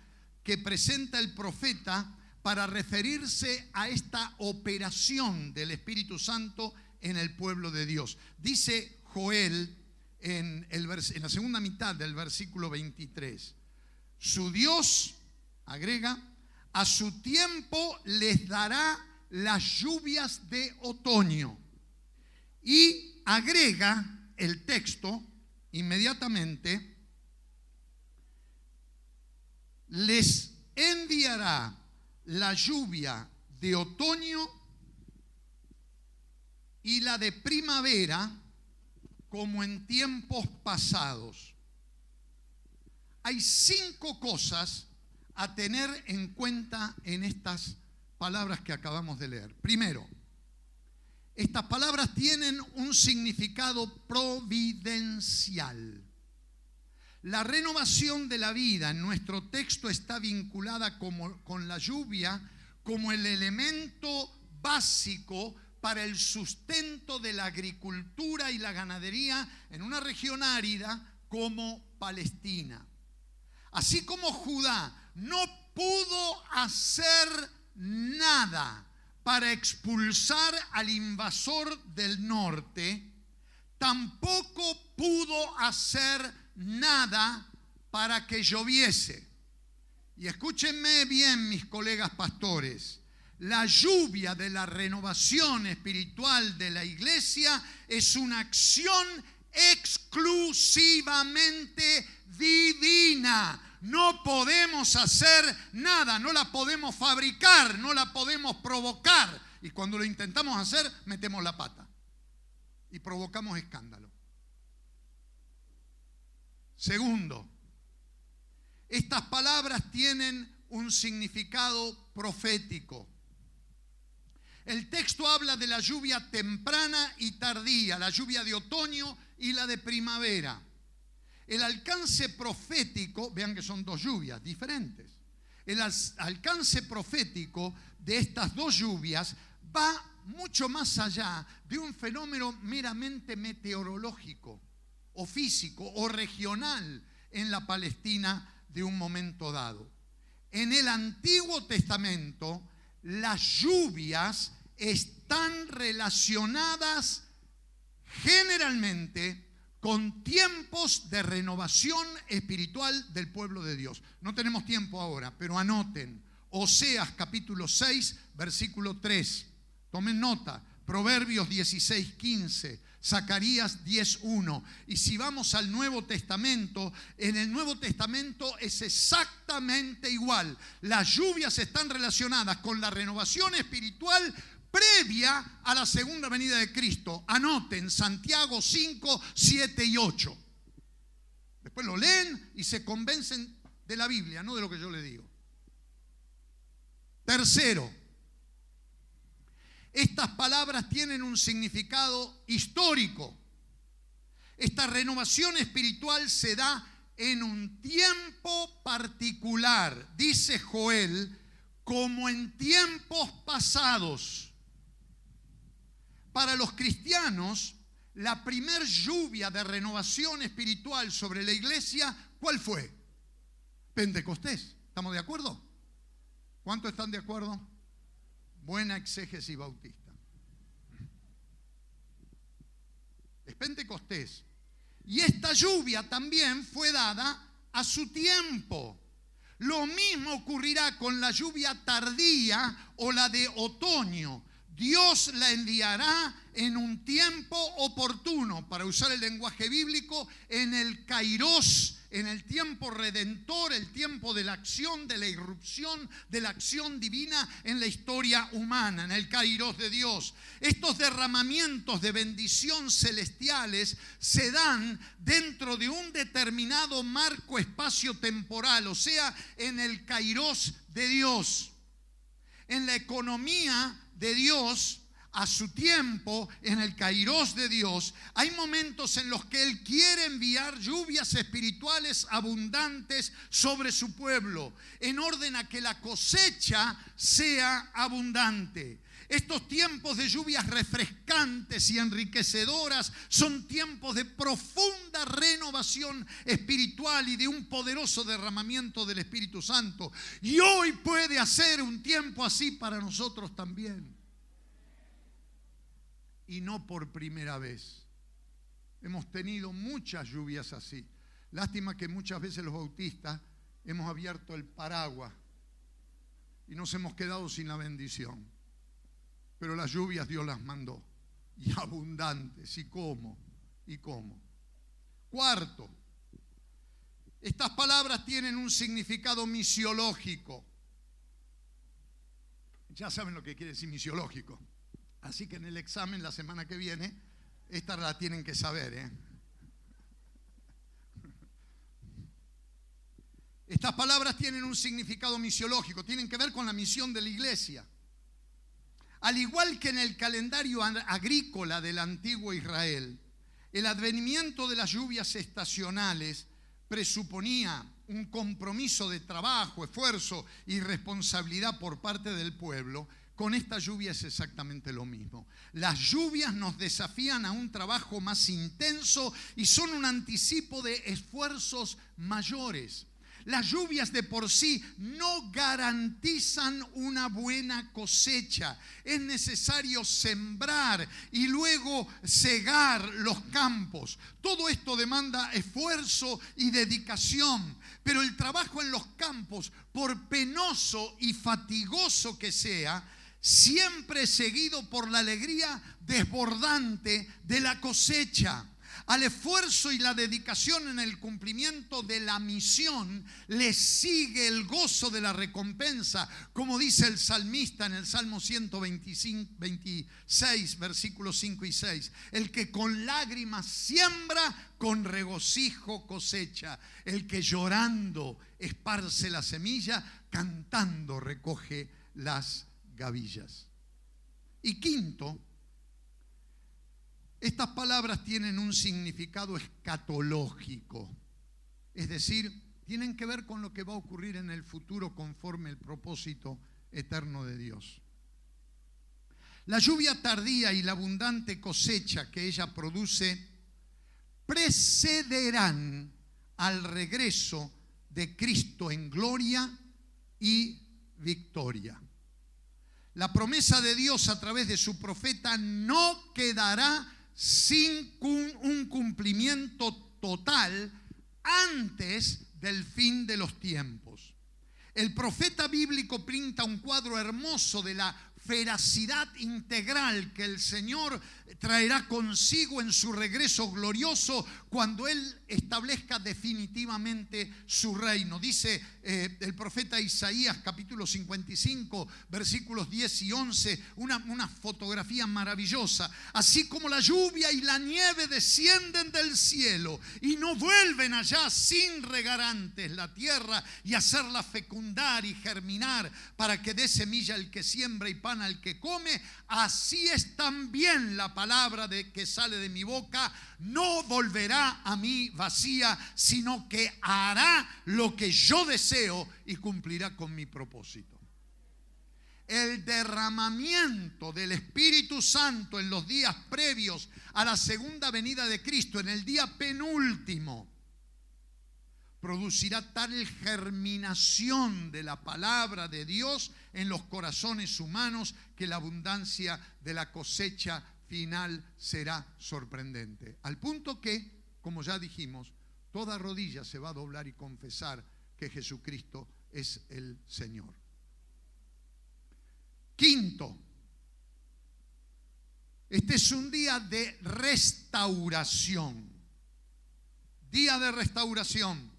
que presenta el profeta para referirse a esta operación del Espíritu Santo en el pueblo de Dios. Dice Joel en la segunda mitad del versículo 23. Su Dios, agrega, a su tiempo les dará las lluvias de otoño. Y agrega el texto inmediatamente, les enviará la lluvia de otoño y la de primavera como en tiempos pasados. Hay 5 cosas a tener en cuenta en estas palabras que acabamos de leer. Primero, estas palabras tienen un significado providencial. La renovación de la vida en nuestro texto está vinculada con la lluvia como el elemento básico para el sustento de la agricultura y la ganadería en una región árida como Palestina. Así como Judá no pudo hacer nada para expulsar al invasor del norte, tampoco pudo hacer nada para que lloviese. Y escúchenme bien, mis colegas pastores, la lluvia de la renovación espiritual de la iglesia es una acción exclusivamente divina. No podemos hacer nada, no la podemos fabricar, no la podemos provocar. Y cuando lo intentamos hacer, metemos la pata y provocamos escándalo. Segundo, estas palabras tienen un significado profético. El texto habla de la lluvia temprana y tardía, la lluvia de otoño y la de primavera. El alcance profético, vean que son 2 lluvias diferentes. El alcance profético de estas 2 lluvias va mucho más allá de un fenómeno meramente meteorológico o físico o regional en la Palestina de un momento dado. En el Antiguo Testamento, las lluvias están relacionadas generalmente con tiempos de renovación espiritual del pueblo de Dios. No tenemos tiempo ahora, pero anoten. Oseas capítulo 6, versículo 3. Tomen nota. Proverbios 16, 15. Zacarías 10, 1. Y si vamos al Nuevo Testamento, en el Nuevo Testamento es exactamente igual. Las lluvias están relacionadas con la renovación espiritual previa a la segunda venida de Cristo. Anoten Santiago 5, 7 y 8. Después lo leen y se convencen de la Biblia, no de lo que yo les digo. Tercero, estas palabras tienen un significado histórico. Esta renovación espiritual se da en un tiempo particular, dice Joel, como en tiempos pasados. Para los cristianos, la primer lluvia de renovación espiritual sobre la iglesia, ¿cuál fue? Pentecostés. ¿Estamos de acuerdo? ¿Cuántos están de acuerdo? Buena exégesis bautista. Es Pentecostés. Y esta lluvia también fue dada a su tiempo. Lo mismo ocurrirá con la lluvia tardía o la de otoño. Dios la enviará en un tiempo oportuno, para usar el lenguaje bíblico, en el kairos, en el tiempo redentor, el tiempo de la acción, de la irrupción, de la acción divina en la historia humana, en el kairos de Dios. Estos derramamientos de bendición celestiales se dan dentro de un determinado marco espacio-temporal, o sea, en el kairos de Dios. En la economía de Dios, a su tiempo, en el kairos de Dios, hay momentos en los que Él quiere enviar lluvias espirituales abundantes sobre su pueblo, en orden a que la cosecha sea abundante. Estos tiempos de lluvias refrescantes y enriquecedoras son tiempos de profunda renovación espiritual y de un poderoso derramamiento del Espíritu Santo. Y hoy puede hacer un tiempo así para nosotros también. Y no por primera vez. Hemos tenido muchas lluvias así. Lástima que muchas veces los bautistas hemos abierto el paraguas y nos hemos quedado sin la bendición. Pero las lluvias Dios las mandó, y abundantes, y cómo. Cuarto, estas palabras tienen un significado misiológico. Ya saben lo que quiere decir misiológico. Así que en el examen la semana que viene, esta la tienen que saber, Estas palabras tienen un significado misiológico, tienen que ver con la misión de la iglesia. Al igual que en el calendario agrícola del antiguo Israel, el advenimiento de las lluvias estacionales presuponía un compromiso de trabajo, esfuerzo y responsabilidad por parte del pueblo. Con esta lluvia es exactamente lo mismo. Las lluvias nos desafían a un trabajo más intenso y son un anticipo de esfuerzos mayores. Las lluvias de por sí no garantizan una buena cosecha. Es necesario sembrar y luego cegar los campos. Todo esto demanda esfuerzo y dedicación. Pero el trabajo en los campos, por penoso y fatigoso que sea, siempre es seguido por la alegría desbordante de la cosecha. Al esfuerzo y la dedicación en el cumplimiento de la misión le sigue el gozo de la recompensa, como dice el salmista en el Salmo 126, versículos 5 y 6. El que con lágrimas siembra, con regocijo cosecha. El que llorando esparce la semilla, cantando recoge las gavillas. Y quinto, estas palabras tienen un significado escatológico, es decir, tienen que ver con lo que va a ocurrir en el futuro conforme el propósito eterno de Dios. La lluvia tardía y la abundante cosecha que ella produce precederán al regreso de Cristo en gloria y victoria. La promesa de Dios a través de su profeta no quedará sin un cumplimiento total antes del fin de los tiempos. El profeta bíblico pinta un cuadro hermoso de la veracidad integral que el Señor traerá consigo en su regreso glorioso cuando Él establezca definitivamente su reino. Dice el profeta Isaías, capítulo 55, versículos 10 y 11, una fotografía maravillosa. Así como la lluvia y la nieve descienden del cielo y no vuelven allá sin regar antes la tierra y hacerla fecundar y germinar para que dé semilla el que siembra y pan al que come, así es también la palabra que sale de mi boca, no volverá a mí vacía, sino que hará lo que yo deseo y cumplirá con mi propósito. El derramamiento del Espíritu Santo en los días previos a la segunda venida de Cristo, en el día penúltimo, producirá tal germinación de la palabra de Dios en los corazones humanos que la abundancia de la cosecha final será sorprendente. Al punto que, como ya dijimos, toda rodilla se va a doblar y confesar que Jesucristo es el Señor. Quinto, este es un día de restauración. Día de restauración.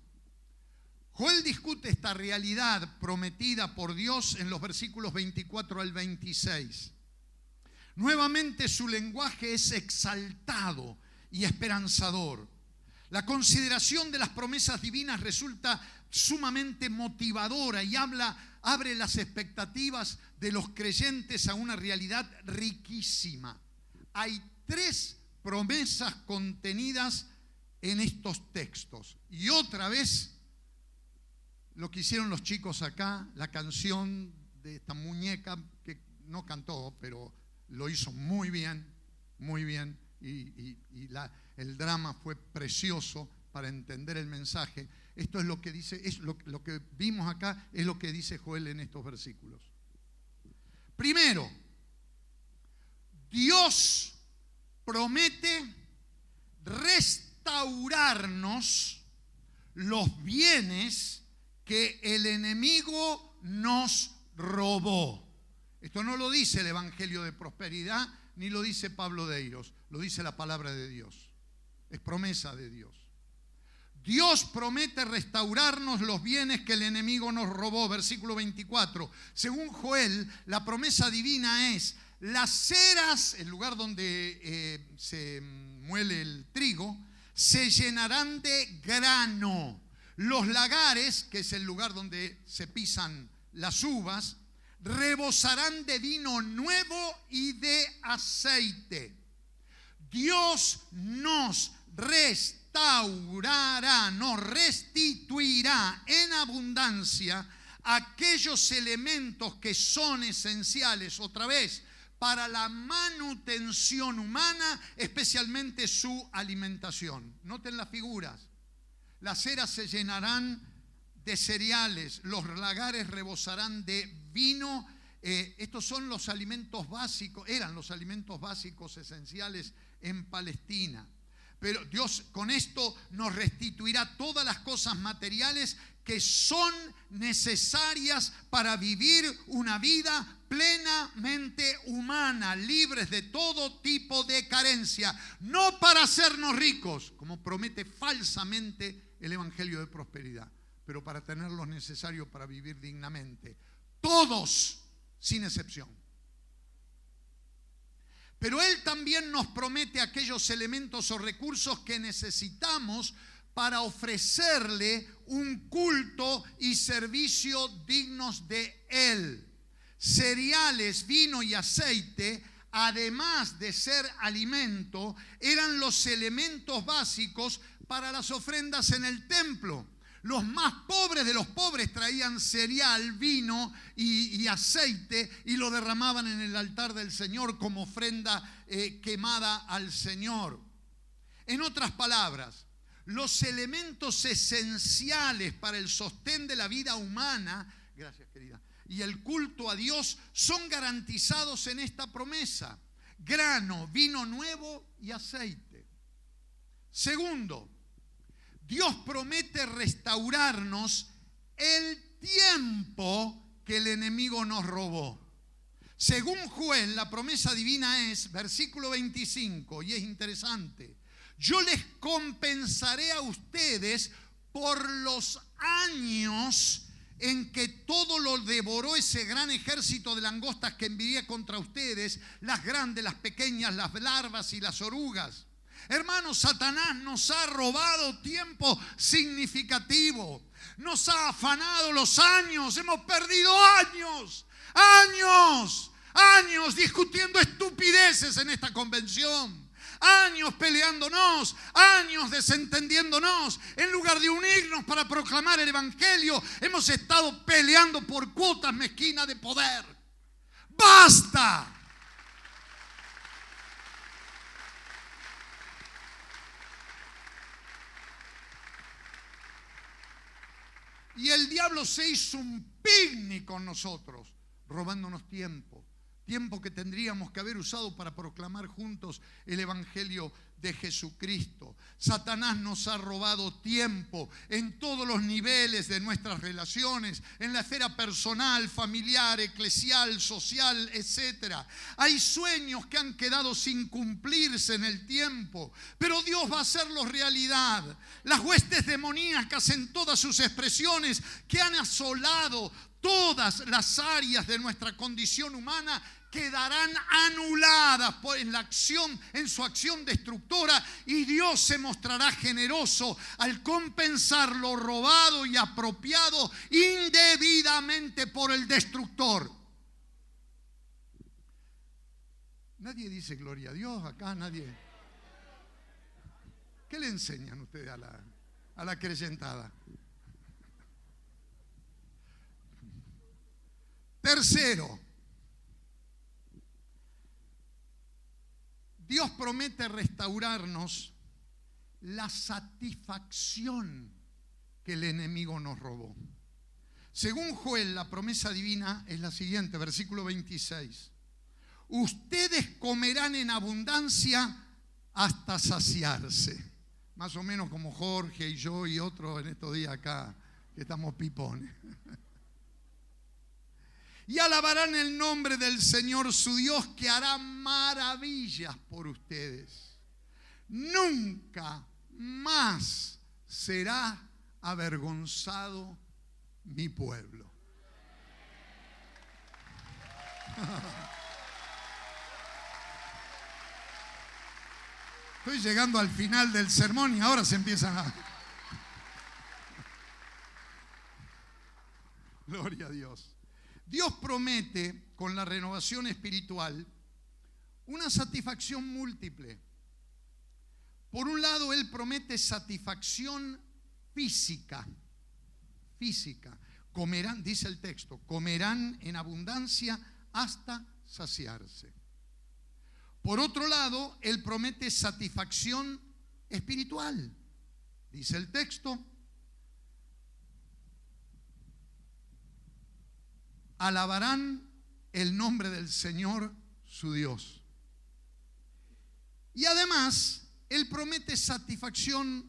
Joel discute esta realidad prometida por Dios en los versículos 24 al 26. Nuevamente su lenguaje es exaltado y esperanzador. La consideración de las promesas divinas resulta sumamente motivadora y abre las expectativas de los creyentes a una realidad riquísima. Hay 3 promesas contenidas en estos textos. Y otra vez, lo que hicieron los chicos acá, la canción de esta muñeca que no cantó, pero lo hizo muy bien, y el drama fue precioso para entender el mensaje. Esto es lo que dice, es lo que vimos acá, es lo que dice Joel en estos versículos. Primero, Dios promete restaurarnos los bienes que el enemigo nos robó. Esto no lo dice el Evangelio de Prosperidad, ni lo dice Pablo Deiros, lo dice la palabra de Dios. Es promesa de Dios. Dios promete restaurarnos los bienes que el enemigo nos robó. Versículo 24. Según Joel, la promesa divina es: las eras, el lugar donde se muele el trigo, se llenarán de grano. Los lagares, que es el lugar donde se pisan las uvas, rebosarán de vino nuevo y de aceite. Dios nos restaurará, nos restituirá en abundancia aquellos elementos que son esenciales, otra vez, para la manutención humana, especialmente su alimentación. Noten las figuras. Las eras se llenarán de cereales, los lagares rebosarán de vino. Estos son los alimentos básicos, eran los alimentos básicos esenciales en Palestina. Pero Dios con esto nos restituirá todas las cosas materiales que son necesarias para vivir una vida plenamente humana, libres de todo tipo de carencia, no para hacernos ricos, como promete falsamente el Evangelio de Prosperidad, pero para tener lo necesario para vivir dignamente. Todos, sin excepción. Pero Él también nos promete aquellos elementos o recursos que necesitamos para ofrecerle un culto y servicio dignos de Él. Cereales, vino y aceite, además de ser alimento, eran los elementos básicos para las ofrendas en el templo. Los más pobres de los pobres traían cereal, vino y aceite y lo derramaban en el altar del Señor como ofrenda quemada al Señor. En otras palabras, los elementos esenciales para el sostén de la vida humana, gracias querida, y el culto a Dios son garantizados en esta promesa: grano, vino nuevo y aceite. Segundo, Dios promete restaurarnos el tiempo que el enemigo nos robó. Según Joel, la promesa divina es, versículo 25, y es interesante: yo les compensaré a ustedes por los años en que todo lo devoró ese gran ejército de langostas que envié contra ustedes, las grandes, las pequeñas, las larvas y las orugas. Hermanos, Satanás nos ha robado tiempo significativo. Nos ha afanado los años. Hemos perdido años discutiendo estupideces en esta convención. Años peleándonos, años desentendiéndonos. En lugar de unirnos para proclamar el evangelio, hemos estado peleando por cuotas mezquinas de poder. ¡Basta! Y el diablo se hizo un picnic con nosotros, robándonos tiempo. Tiempo que tendríamos que haber usado para proclamar juntos el evangelio de Jesucristo. Satanás nos ha robado tiempo en todos los niveles de nuestras relaciones, en la esfera personal, familiar, eclesial, social, etc. Hay sueños que han quedado sin cumplirse en el tiempo, pero Dios va a hacerlos realidad. Las huestes demoníacas en todas sus expresiones que han asolado todas las áreas de nuestra condición humana quedarán anuladas en su acción destructora, y Dios se mostrará generoso al compensar lo robado y apropiado indebidamente por el destructor. Nadie dice gloria a Dios acá, nadie. ¿Qué le enseñan ustedes a la creyentada? Tercero, Dios promete restaurarnos la satisfacción que el enemigo nos robó. Según Joel, la promesa divina es la siguiente, versículo 26. Ustedes comerán en abundancia hasta saciarse. Más o menos como Jorge y yo y otros en estos días acá, que estamos pipones. Y alabarán el nombre del Señor su Dios, que hará maravillas por ustedes. Nunca más será avergonzado mi pueblo. Estoy llegando al final del sermón y ahora se empiezan a... Gloria a Dios. Dios promete con la renovación espiritual una satisfacción múltiple. Por un lado, Él promete satisfacción física. Comerán, dice el texto, comerán en abundancia hasta saciarse. Por otro lado, Él promete satisfacción espiritual. Dice el texto, alabarán el nombre del Señor su Dios. Y además, Él promete satisfacción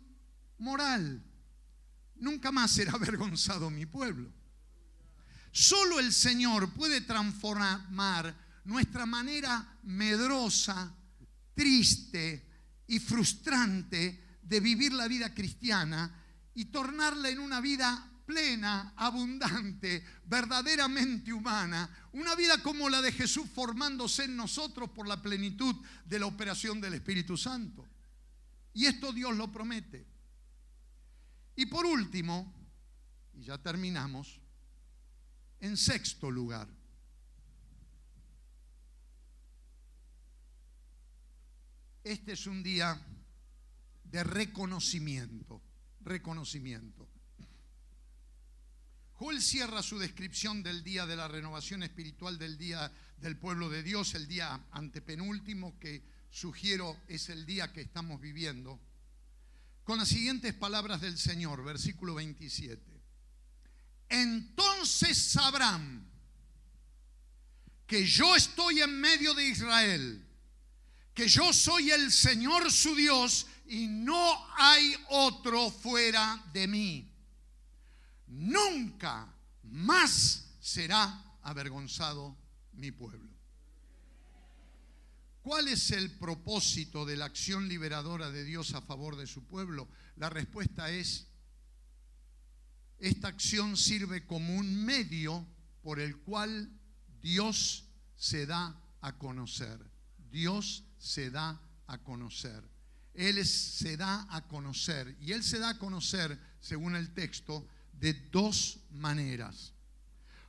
moral. Nunca más será avergonzado mi pueblo. Solo el Señor puede transformar nuestra manera medrosa, triste y frustrante de vivir la vida cristiana y tornarla en una vida plena, abundante, verdaderamente humana, una vida como la de Jesús formándose en nosotros por la plenitud de la operación del Espíritu Santo. Y esto Dios lo promete. Y por último, y ya terminamos, en sexto lugar, este es un día de reconocimiento. único. Él cierra su descripción del día de la renovación espiritual, del día del pueblo de Dios, el día antepenúltimo, que sugiero es el día que estamos viviendo, con las siguientes palabras del Señor, versículo 27. Entonces sabrán que yo estoy en medio de Israel, que yo soy el Señor su Dios y no hay otro fuera de mí. Nunca más será avergonzado mi pueblo. ¿Cuál es el propósito de la acción liberadora de Dios a favor de su pueblo? La respuesta es: esta acción sirve como un medio por el cual Dios se da a conocer. Dios se da a conocer. Él se da a conocer. Y Él se da a conocer, según el texto, de dos maneras.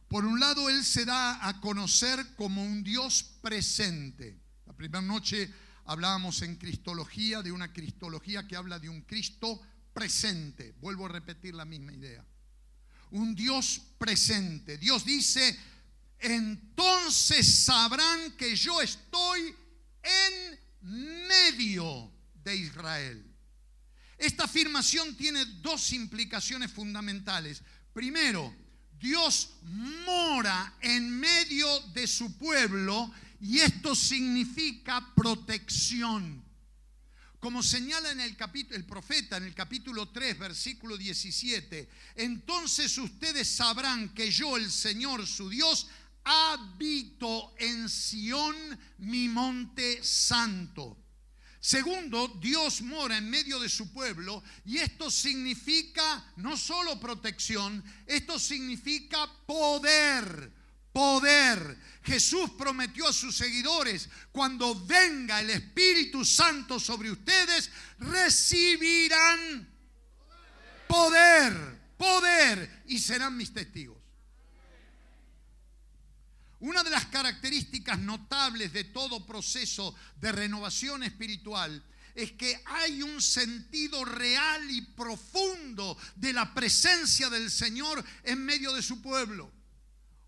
Por un lado, Él se da a conocer como un Dios presente. La primera noche hablábamos en Cristología, de una Cristología que habla de un Cristo presente. Vuelvo a repetir la misma idea. Un Dios presente. Dios dice: entonces sabrán que yo estoy en medio de Israel. Esta afirmación tiene dos implicaciones fundamentales. Primero, Dios mora en medio de su pueblo y esto significa protección. Como señala en el profeta en el capítulo 3, versículo 17, entonces ustedes sabrán que yo, el Señor su Dios, habito en Sión, mi monte santo. Segundo, Dios mora en medio de su pueblo y esto significa no solo protección, esto significa poder. Poder. Jesús prometió a sus seguidores: cuando venga el Espíritu Santo sobre ustedes, recibirán poder y serán mis testigos. Una de las características notables de todo proceso de renovación espiritual es que hay un sentido real y profundo de la presencia del Señor en medio de su pueblo.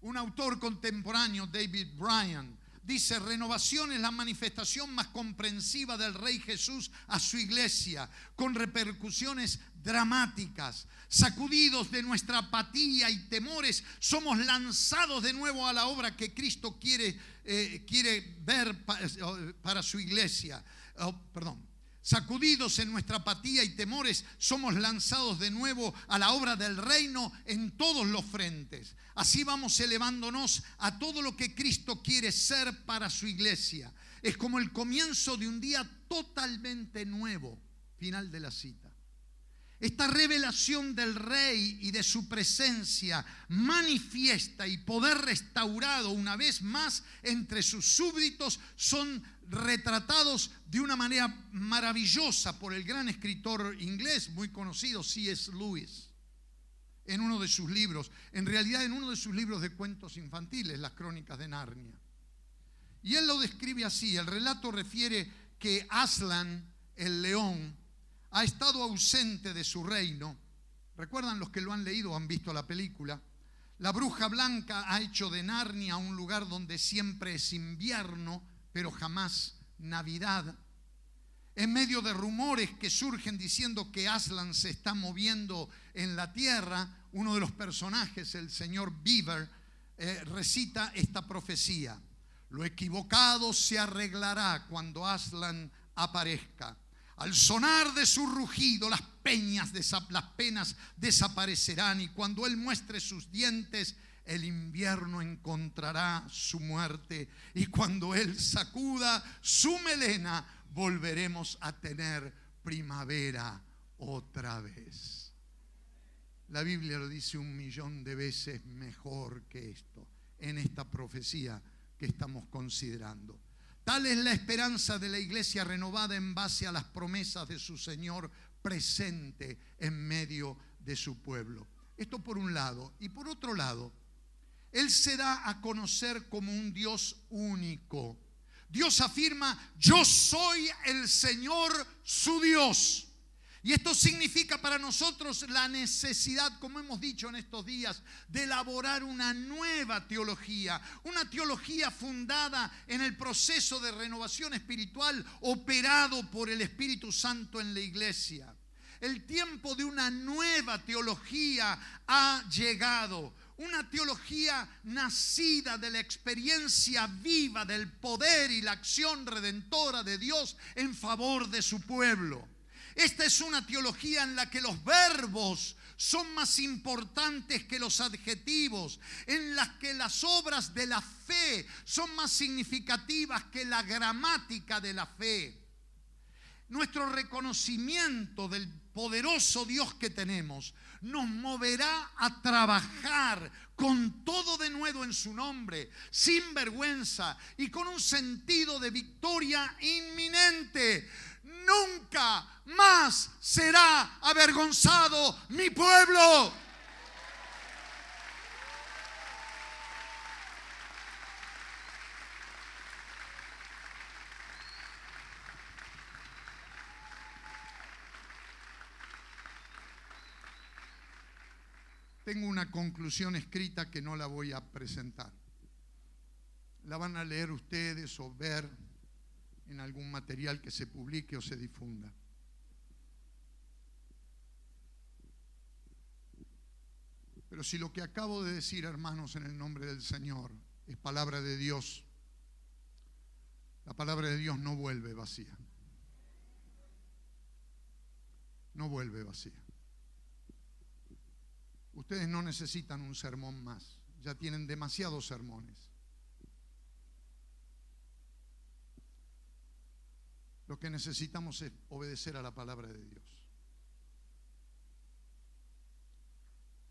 Un autor contemporáneo, David Bryan, dice: renovación es la manifestación más comprensiva del Rey Jesús a su iglesia, con repercusiones dramáticas. Sacudidos de nuestra apatía y temores, somos lanzados de nuevo a la obra que Cristo quiere ver para su iglesia. Sacudidos en nuestra apatía y temores, somos lanzados de nuevo a la obra del reino en todos los frentes. Así vamos elevándonos a todo lo que Cristo quiere ser para su iglesia. Es como el comienzo de un día totalmente nuevo. Final de la cita. Esta revelación del Rey y de su presencia manifiesta y poder restaurado una vez más entre sus súbditos son retratados de una manera maravillosa por el gran escritor inglés muy conocido, C.S. Lewis, en uno de sus libros, en realidad en uno de sus libros de cuentos infantiles, Las Crónicas de Narnia. Y él lo describe así. El relato refiere que Aslan, el león, ha estado ausente de su reino. ¿Recuerdan los que lo han leído o han visto la película? La bruja blanca ha hecho de Narnia un lugar donde siempre es invierno, pero jamás Navidad. En medio de rumores que surgen diciendo que Aslan se está moviendo en la tierra, uno de los personajes, el señor Beaver, recita esta profecía: lo equivocado se arreglará cuando Aslan aparezca. Al sonar de su rugido, las penas desaparecerán, y cuando él muestre sus dientes, el invierno encontrará su muerte, y cuando él sacuda su melena, volveremos a tener primavera otra vez. La Biblia lo dice 1.000.000 de veces mejor que esto en esta profecía que estamos considerando. Tal es la esperanza de la iglesia renovada en base a las promesas de su Señor presente en medio de su pueblo. Esto por un lado. Y por otro lado, Él se da a conocer como un Dios único. Dios afirma: yo soy el Señor su Dios. Y esto significa para nosotros la necesidad, como hemos dicho en estos días, de elaborar una nueva teología. Una teología fundada en el proceso de renovación espiritual operado por el Espíritu Santo en la iglesia. El tiempo de una nueva teología ha llegado. Una teología nacida de la experiencia viva del poder y la acción redentora de Dios en favor de su pueblo. Esta es una teología en la que los verbos son más importantes que los adjetivos, en las que las obras de la fe son más significativas que la gramática de la fe. Nuestro reconocimiento del poderoso Dios que tenemos nos moverá a trabajar con todo denuedo en su nombre, sin vergüenza y con un sentido de victoria inminente. Nunca más será avergonzado mi pueblo. Tengo una conclusión escrita que no la voy a presentar. La van a leer ustedes o ver en algún material que se publique o se difunda. Pero si lo que acabo de decir, hermanos, en el nombre del Señor, es palabra de Dios, la palabra de Dios no vuelve vacía. No vuelve vacía. Ustedes no necesitan un sermón más, ya tienen demasiados sermones. Lo que necesitamos es obedecer a la palabra de Dios.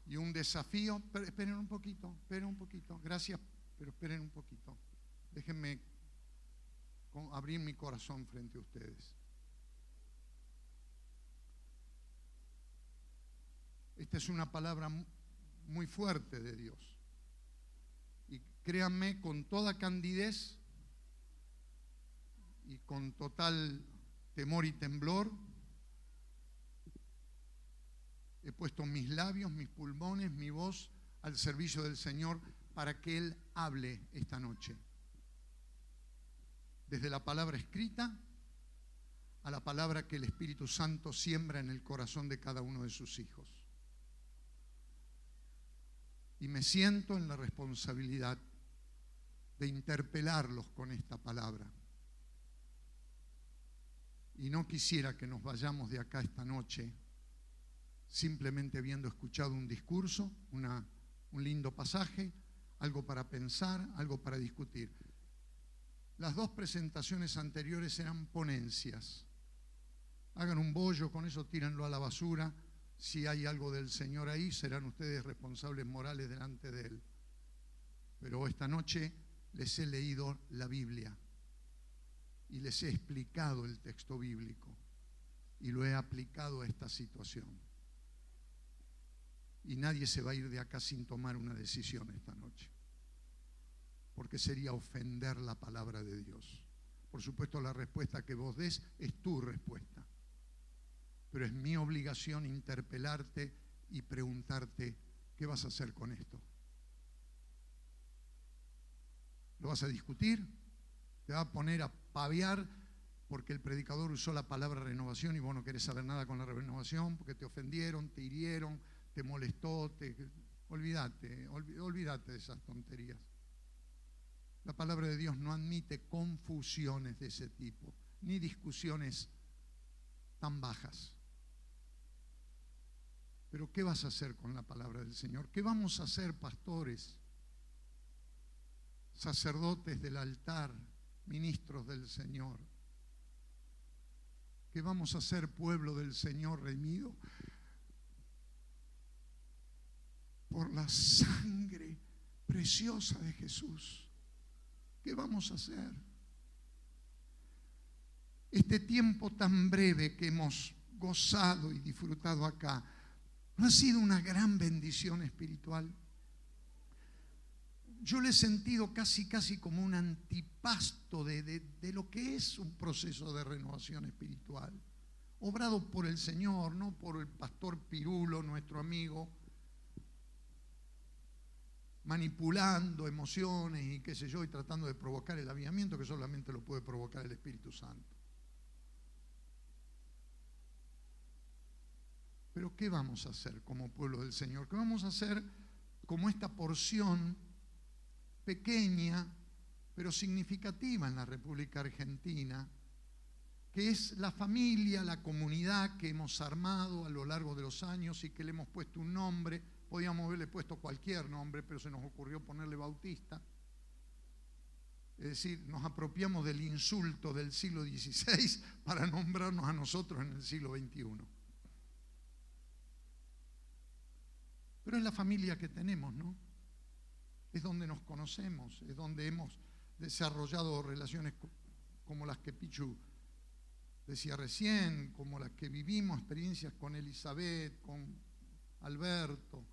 Y un desafío, pero esperen un poquito, gracias, pero esperen un poquito. Déjenme abrir mi corazón frente a ustedes. Esta es una palabra muy fuerte de Dios. Y créanme, con toda candidez y con total temor y temblor, he puesto mis labios, mis pulmones, mi voz al servicio del Señor para que Él hable esta noche. Desde la palabra escrita a la palabra que el Espíritu Santo siembra en el corazón de cada uno de sus hijos. Y me siento en la responsabilidad de interpelarlos con esta palabra. Y no quisiera que nos vayamos de acá esta noche simplemente habiendo escuchado un discurso, un lindo pasaje, algo para pensar, algo para discutir. Las dos presentaciones anteriores eran ponencias. Hagan un bollo, con eso tírenlo a la basura. Si hay algo del Señor ahí, serán ustedes responsables morales delante de Él. Pero esta noche les he leído la Biblia y les he explicado el texto bíblico y lo he aplicado a esta situación. Y nadie se va a ir de acá sin tomar una decisión esta noche, porque sería ofender la palabra de Dios. Por supuesto, la respuesta que vos des es tu respuesta, pero es mi obligación interpelarte y preguntarte, ¿qué vas a hacer con esto? ¿Lo vas a discutir? ¿Te vas a poner a paviar porque el predicador usó la palabra renovación y vos no querés saber nada con la renovación porque te ofendieron, te hirieron, te molestó? Olvídate de esas tonterías. La palabra de Dios no admite confusiones de ese tipo, ni discusiones tan bajas. Pero ¿qué vas a hacer con la palabra del Señor? ¿Qué vamos a hacer, pastores, sacerdotes del altar, ministros del Señor? ¿Qué vamos a hacer, pueblo del Señor redimido por la sangre preciosa de Jesús? ¿Qué vamos a hacer? Este tiempo tan breve que hemos gozado y disfrutado acá, ¿no ha sido una gran bendición espiritual? Yo le he sentido casi como un antipasto de lo que es un proceso de renovación espiritual. obrado por el Señor, no por el pastor Pirulo, nuestro amigo, manipulando emociones y qué sé yo, y tratando de provocar el avivamiento que solamente lo puede provocar el Espíritu Santo. Pero ¿qué vamos a hacer como pueblo del Señor? ¿Qué vamos a hacer como esta porción pequeña pero significativa en la República Argentina, que es la familia, la comunidad que hemos armado a lo largo de los años y que le hemos puesto un nombre? Podíamos haberle puesto cualquier nombre, pero se nos ocurrió ponerle Bautista. Es decir, nos apropiamos del insulto del siglo XVI para nombrarnos a nosotros en el siglo XXI. Pero es la familia que tenemos, ¿no? Es donde nos conocemos, es donde hemos desarrollado relaciones como las que Pichu decía recién, como las que vivimos, experiencias con Elizabeth, con Alberto,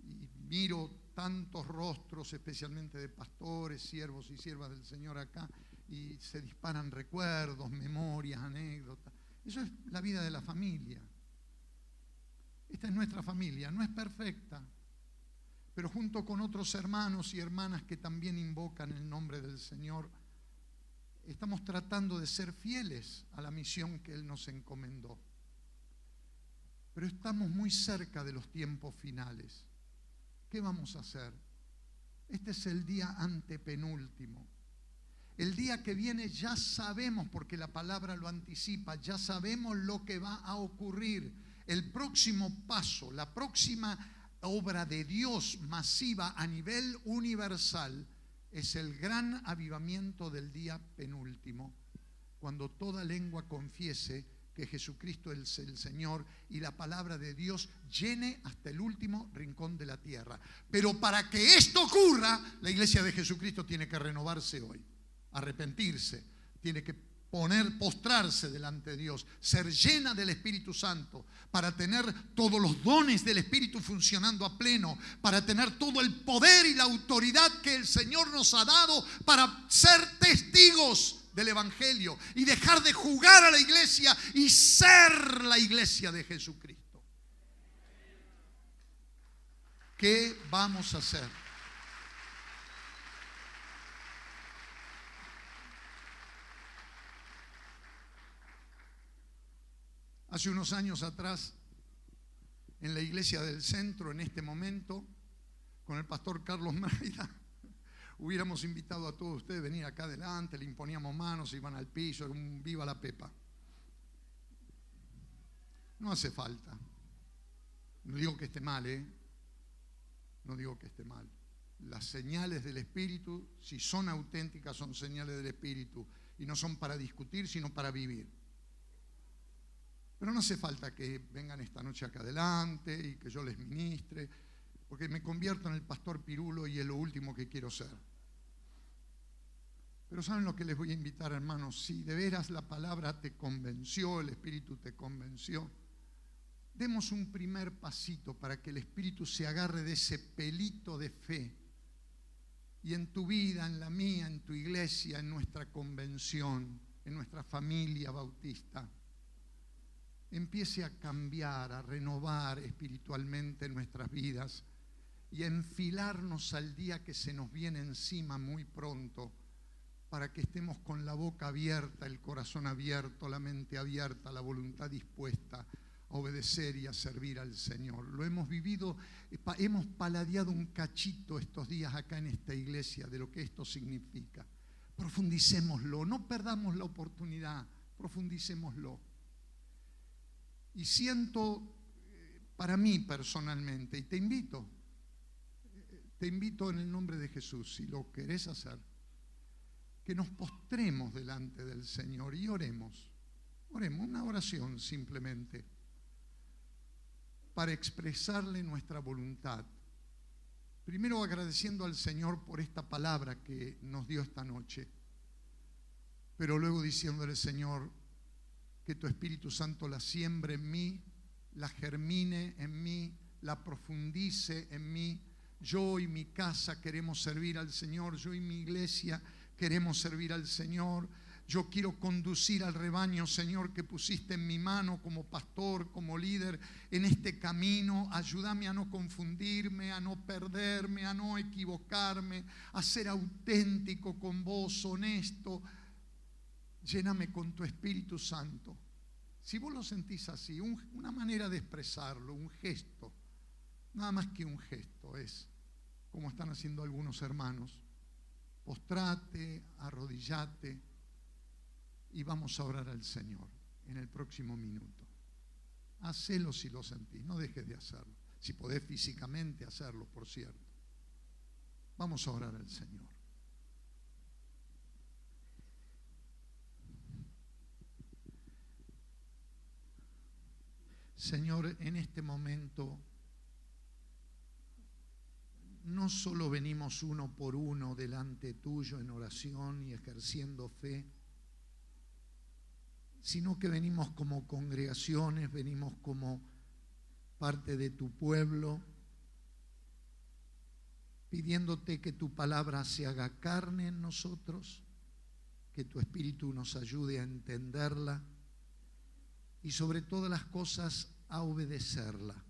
y miro tantos rostros, especialmente de pastores, siervos y siervas del Señor acá, y se disparan recuerdos, memorias, anécdotas. Eso es la vida de la familia. Esta es nuestra familia, no es perfecta, pero junto con otros hermanos y hermanas que también invocan el nombre del Señor, estamos tratando de ser fieles a la misión que Él nos encomendó. Pero estamos muy cerca de los tiempos finales. ¿Qué vamos a hacer? Este es el día antepenúltimo. El día que viene ya sabemos, porque la palabra lo anticipa, ya sabemos lo que va a ocurrir. El próximo paso, la próxima obra de Dios masiva a nivel universal es el gran avivamiento del día penúltimo, cuando toda lengua confiese que Jesucristo es el Señor y la palabra de Dios llene hasta el último rincón de la tierra. Pero para que esto ocurra, la iglesia de Jesucristo tiene que renovarse hoy, arrepentirse, tiene que postrarse delante de Dios, ser llena del Espíritu Santo, para tener todos los dones del Espíritu funcionando a pleno, para tener todo el poder y la autoridad que el Señor nos ha dado para ser testigos del Evangelio y dejar de jugar a la iglesia y ser la iglesia de Jesucristo. ¿Qué vamos a hacer? Hace unos años atrás, en la iglesia del centro, en este momento, con el pastor Carlos Maida, hubiéramos invitado a todos ustedes a venir acá adelante, le imponíamos manos, iban al piso, era un viva la pepa. No hace falta. No digo que esté mal, No digo que esté mal. Las señales del Espíritu, si son auténticas, son señales del Espíritu y no son para discutir, sino para vivir. Pero no hace falta que vengan esta noche acá adelante y que yo les ministre, porque me convierto en el pastor Pirulo y es lo último que quiero ser. Pero ¿saben lo que les voy a invitar, hermanos? Si de veras la palabra te convenció, el Espíritu te convenció, demos un primer pasito para que el Espíritu se agarre de ese pelito de fe y en tu vida, en la mía, en tu iglesia, en nuestra convención, en nuestra familia bautista, empiece a cambiar, a renovar espiritualmente nuestras vidas y a enfilarnos al día que se nos viene encima muy pronto, para que estemos con la boca abierta, el corazón abierto, la mente abierta, la voluntad dispuesta a obedecer y a servir al Señor. Lo hemos vivido, hemos paladeado un cachito estos días acá en esta iglesia de lo que esto significa. Profundicémoslo, no perdamos la oportunidad, profundicémoslo. Y siento para mí personalmente, y te invito en el nombre de Jesús, si lo querés hacer, que nos postremos delante del Señor y oremos una oración simplemente, para expresarle nuestra voluntad. Primero agradeciendo al Señor por esta palabra que nos dio esta noche, pero luego diciéndole: Señor, que tu Espíritu Santo la siembre en mí, la germine en mí, la profundice en mí. Yo y mi casa queremos servir al Señor, yo y mi iglesia queremos servir al Señor. Yo quiero conducir al rebaño, Señor, que pusiste en mi mano como pastor, como líder en este camino. Ayúdame a no confundirme, a no perderme, a no equivocarme, a ser auténtico con vos, honesto. Lléname con tu Espíritu Santo. Si vos lo sentís así, una manera de expresarlo, un gesto, nada más que un gesto, es como están haciendo algunos hermanos. Postrate, arrodillate y vamos a orar al Señor en el próximo minuto. Hacelo si lo sentís, no dejes de hacerlo. Si podés físicamente hacerlo, por cierto. Vamos a orar al Señor. Señor, en este momento no solo venimos uno por uno delante tuyo en oración y ejerciendo fe, sino que venimos como congregaciones, venimos como parte de tu pueblo, pidiéndote que tu palabra se haga carne en nosotros, que tu Espíritu nos ayude a entenderla y sobre todas las cosas a obedecerla.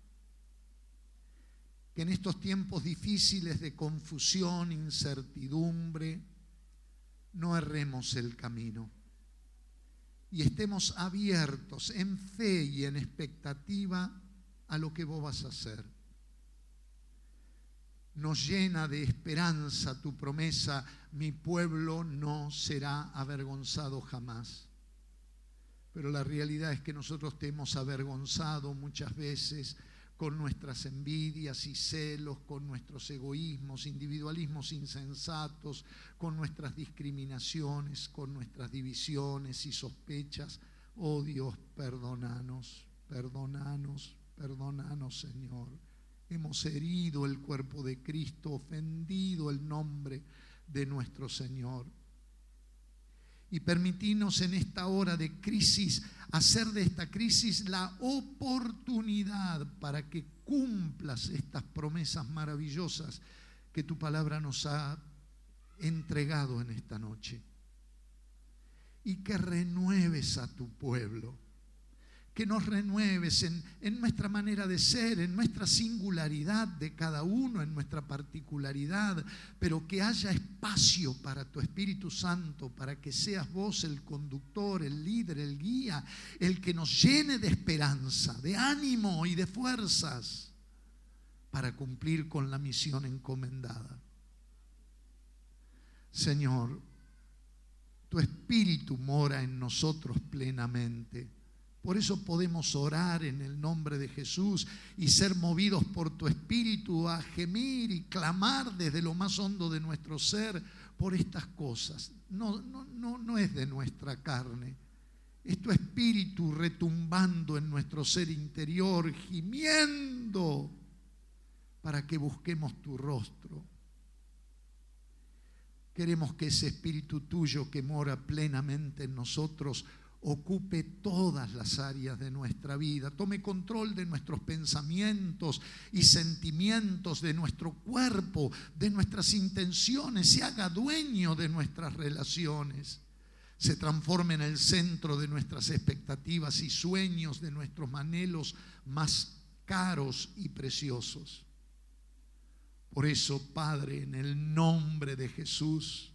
Que en estos tiempos difíciles de confusión, incertidumbre, no erremos el camino y estemos abiertos en fe y en expectativa a lo que vos vas a hacer. Nos llena de esperanza tu promesa: mi pueblo no será avergonzado jamás. Pero la realidad es que nosotros te hemos avergonzado muchas veces con nuestras envidias y celos, con nuestros egoísmos, individualismos insensatos, con nuestras discriminaciones, con nuestras divisiones y sospechas. Oh Dios, perdónanos, perdónanos, perdónanos, Señor. Hemos herido el cuerpo de Cristo, ofendido el nombre de nuestro Señor. Y permitirnos en esta hora de crisis hacer de esta crisis la oportunidad para que cumplas estas promesas maravillosas que tu palabra nos ha entregado en esta noche. Y que renueves a tu pueblo, que nos renueves en nuestra manera de ser, en nuestra singularidad de cada uno, en nuestra particularidad, pero que haya espacio para tu Espíritu Santo, para que seas vos el conductor, el líder, el guía, el que nos llene de esperanza, de ánimo y de fuerzas para cumplir con la misión encomendada. Señor, tu Espíritu mora en nosotros plenamente. Por eso podemos orar en el nombre de Jesús y ser movidos por tu Espíritu a gemir y clamar desde lo más hondo de nuestro ser por estas cosas. No es de nuestra carne. Es tu Espíritu retumbando en nuestro ser interior, gimiendo para que busquemos tu rostro. Queremos que ese Espíritu tuyo que mora plenamente en nosotros ocupe todas las áreas de nuestra vida, tome control de nuestros pensamientos y sentimientos, de nuestro cuerpo, de nuestras intenciones, se haga dueño de nuestras relaciones, se transforme en el centro de nuestras expectativas y sueños, de nuestros anhelos más caros y preciosos. Por eso, Padre, en el nombre de Jesús,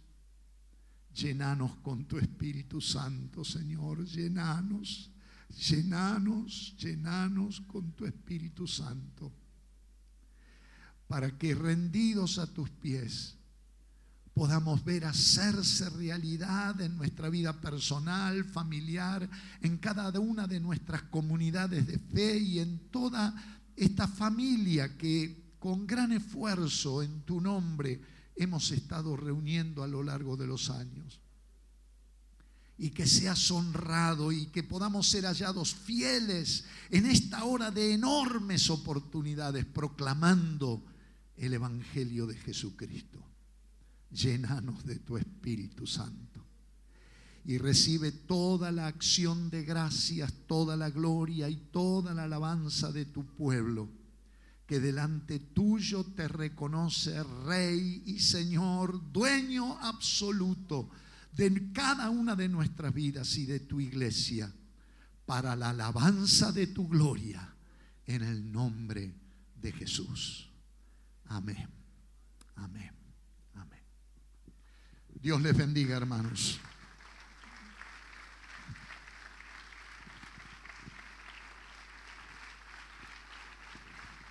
llénanos con tu Espíritu Santo, Señor. Llénanos, llénanos, llénanos con tu Espíritu Santo, para que rendidos a tus pies podamos ver hacerse realidad en nuestra vida personal, familiar, en cada una de nuestras comunidades de fe y en toda esta familia que con gran esfuerzo en tu nombre hemos estado reuniendo a lo largo de los años. Y que seas honrado y que podamos ser hallados fieles en esta hora de enormes oportunidades, proclamando el Evangelio de Jesucristo. Llénanos de tu Espíritu Santo y recibe toda la acción de gracias, toda la gloria y toda la alabanza de tu pueblo, que delante tuyo te reconoce Rey y Señor, dueño absoluto de cada una de nuestras vidas y de tu iglesia, para la alabanza de tu gloria, en el nombre de Jesús. Amén. Amén. Amén. Dios les bendiga, hermanos.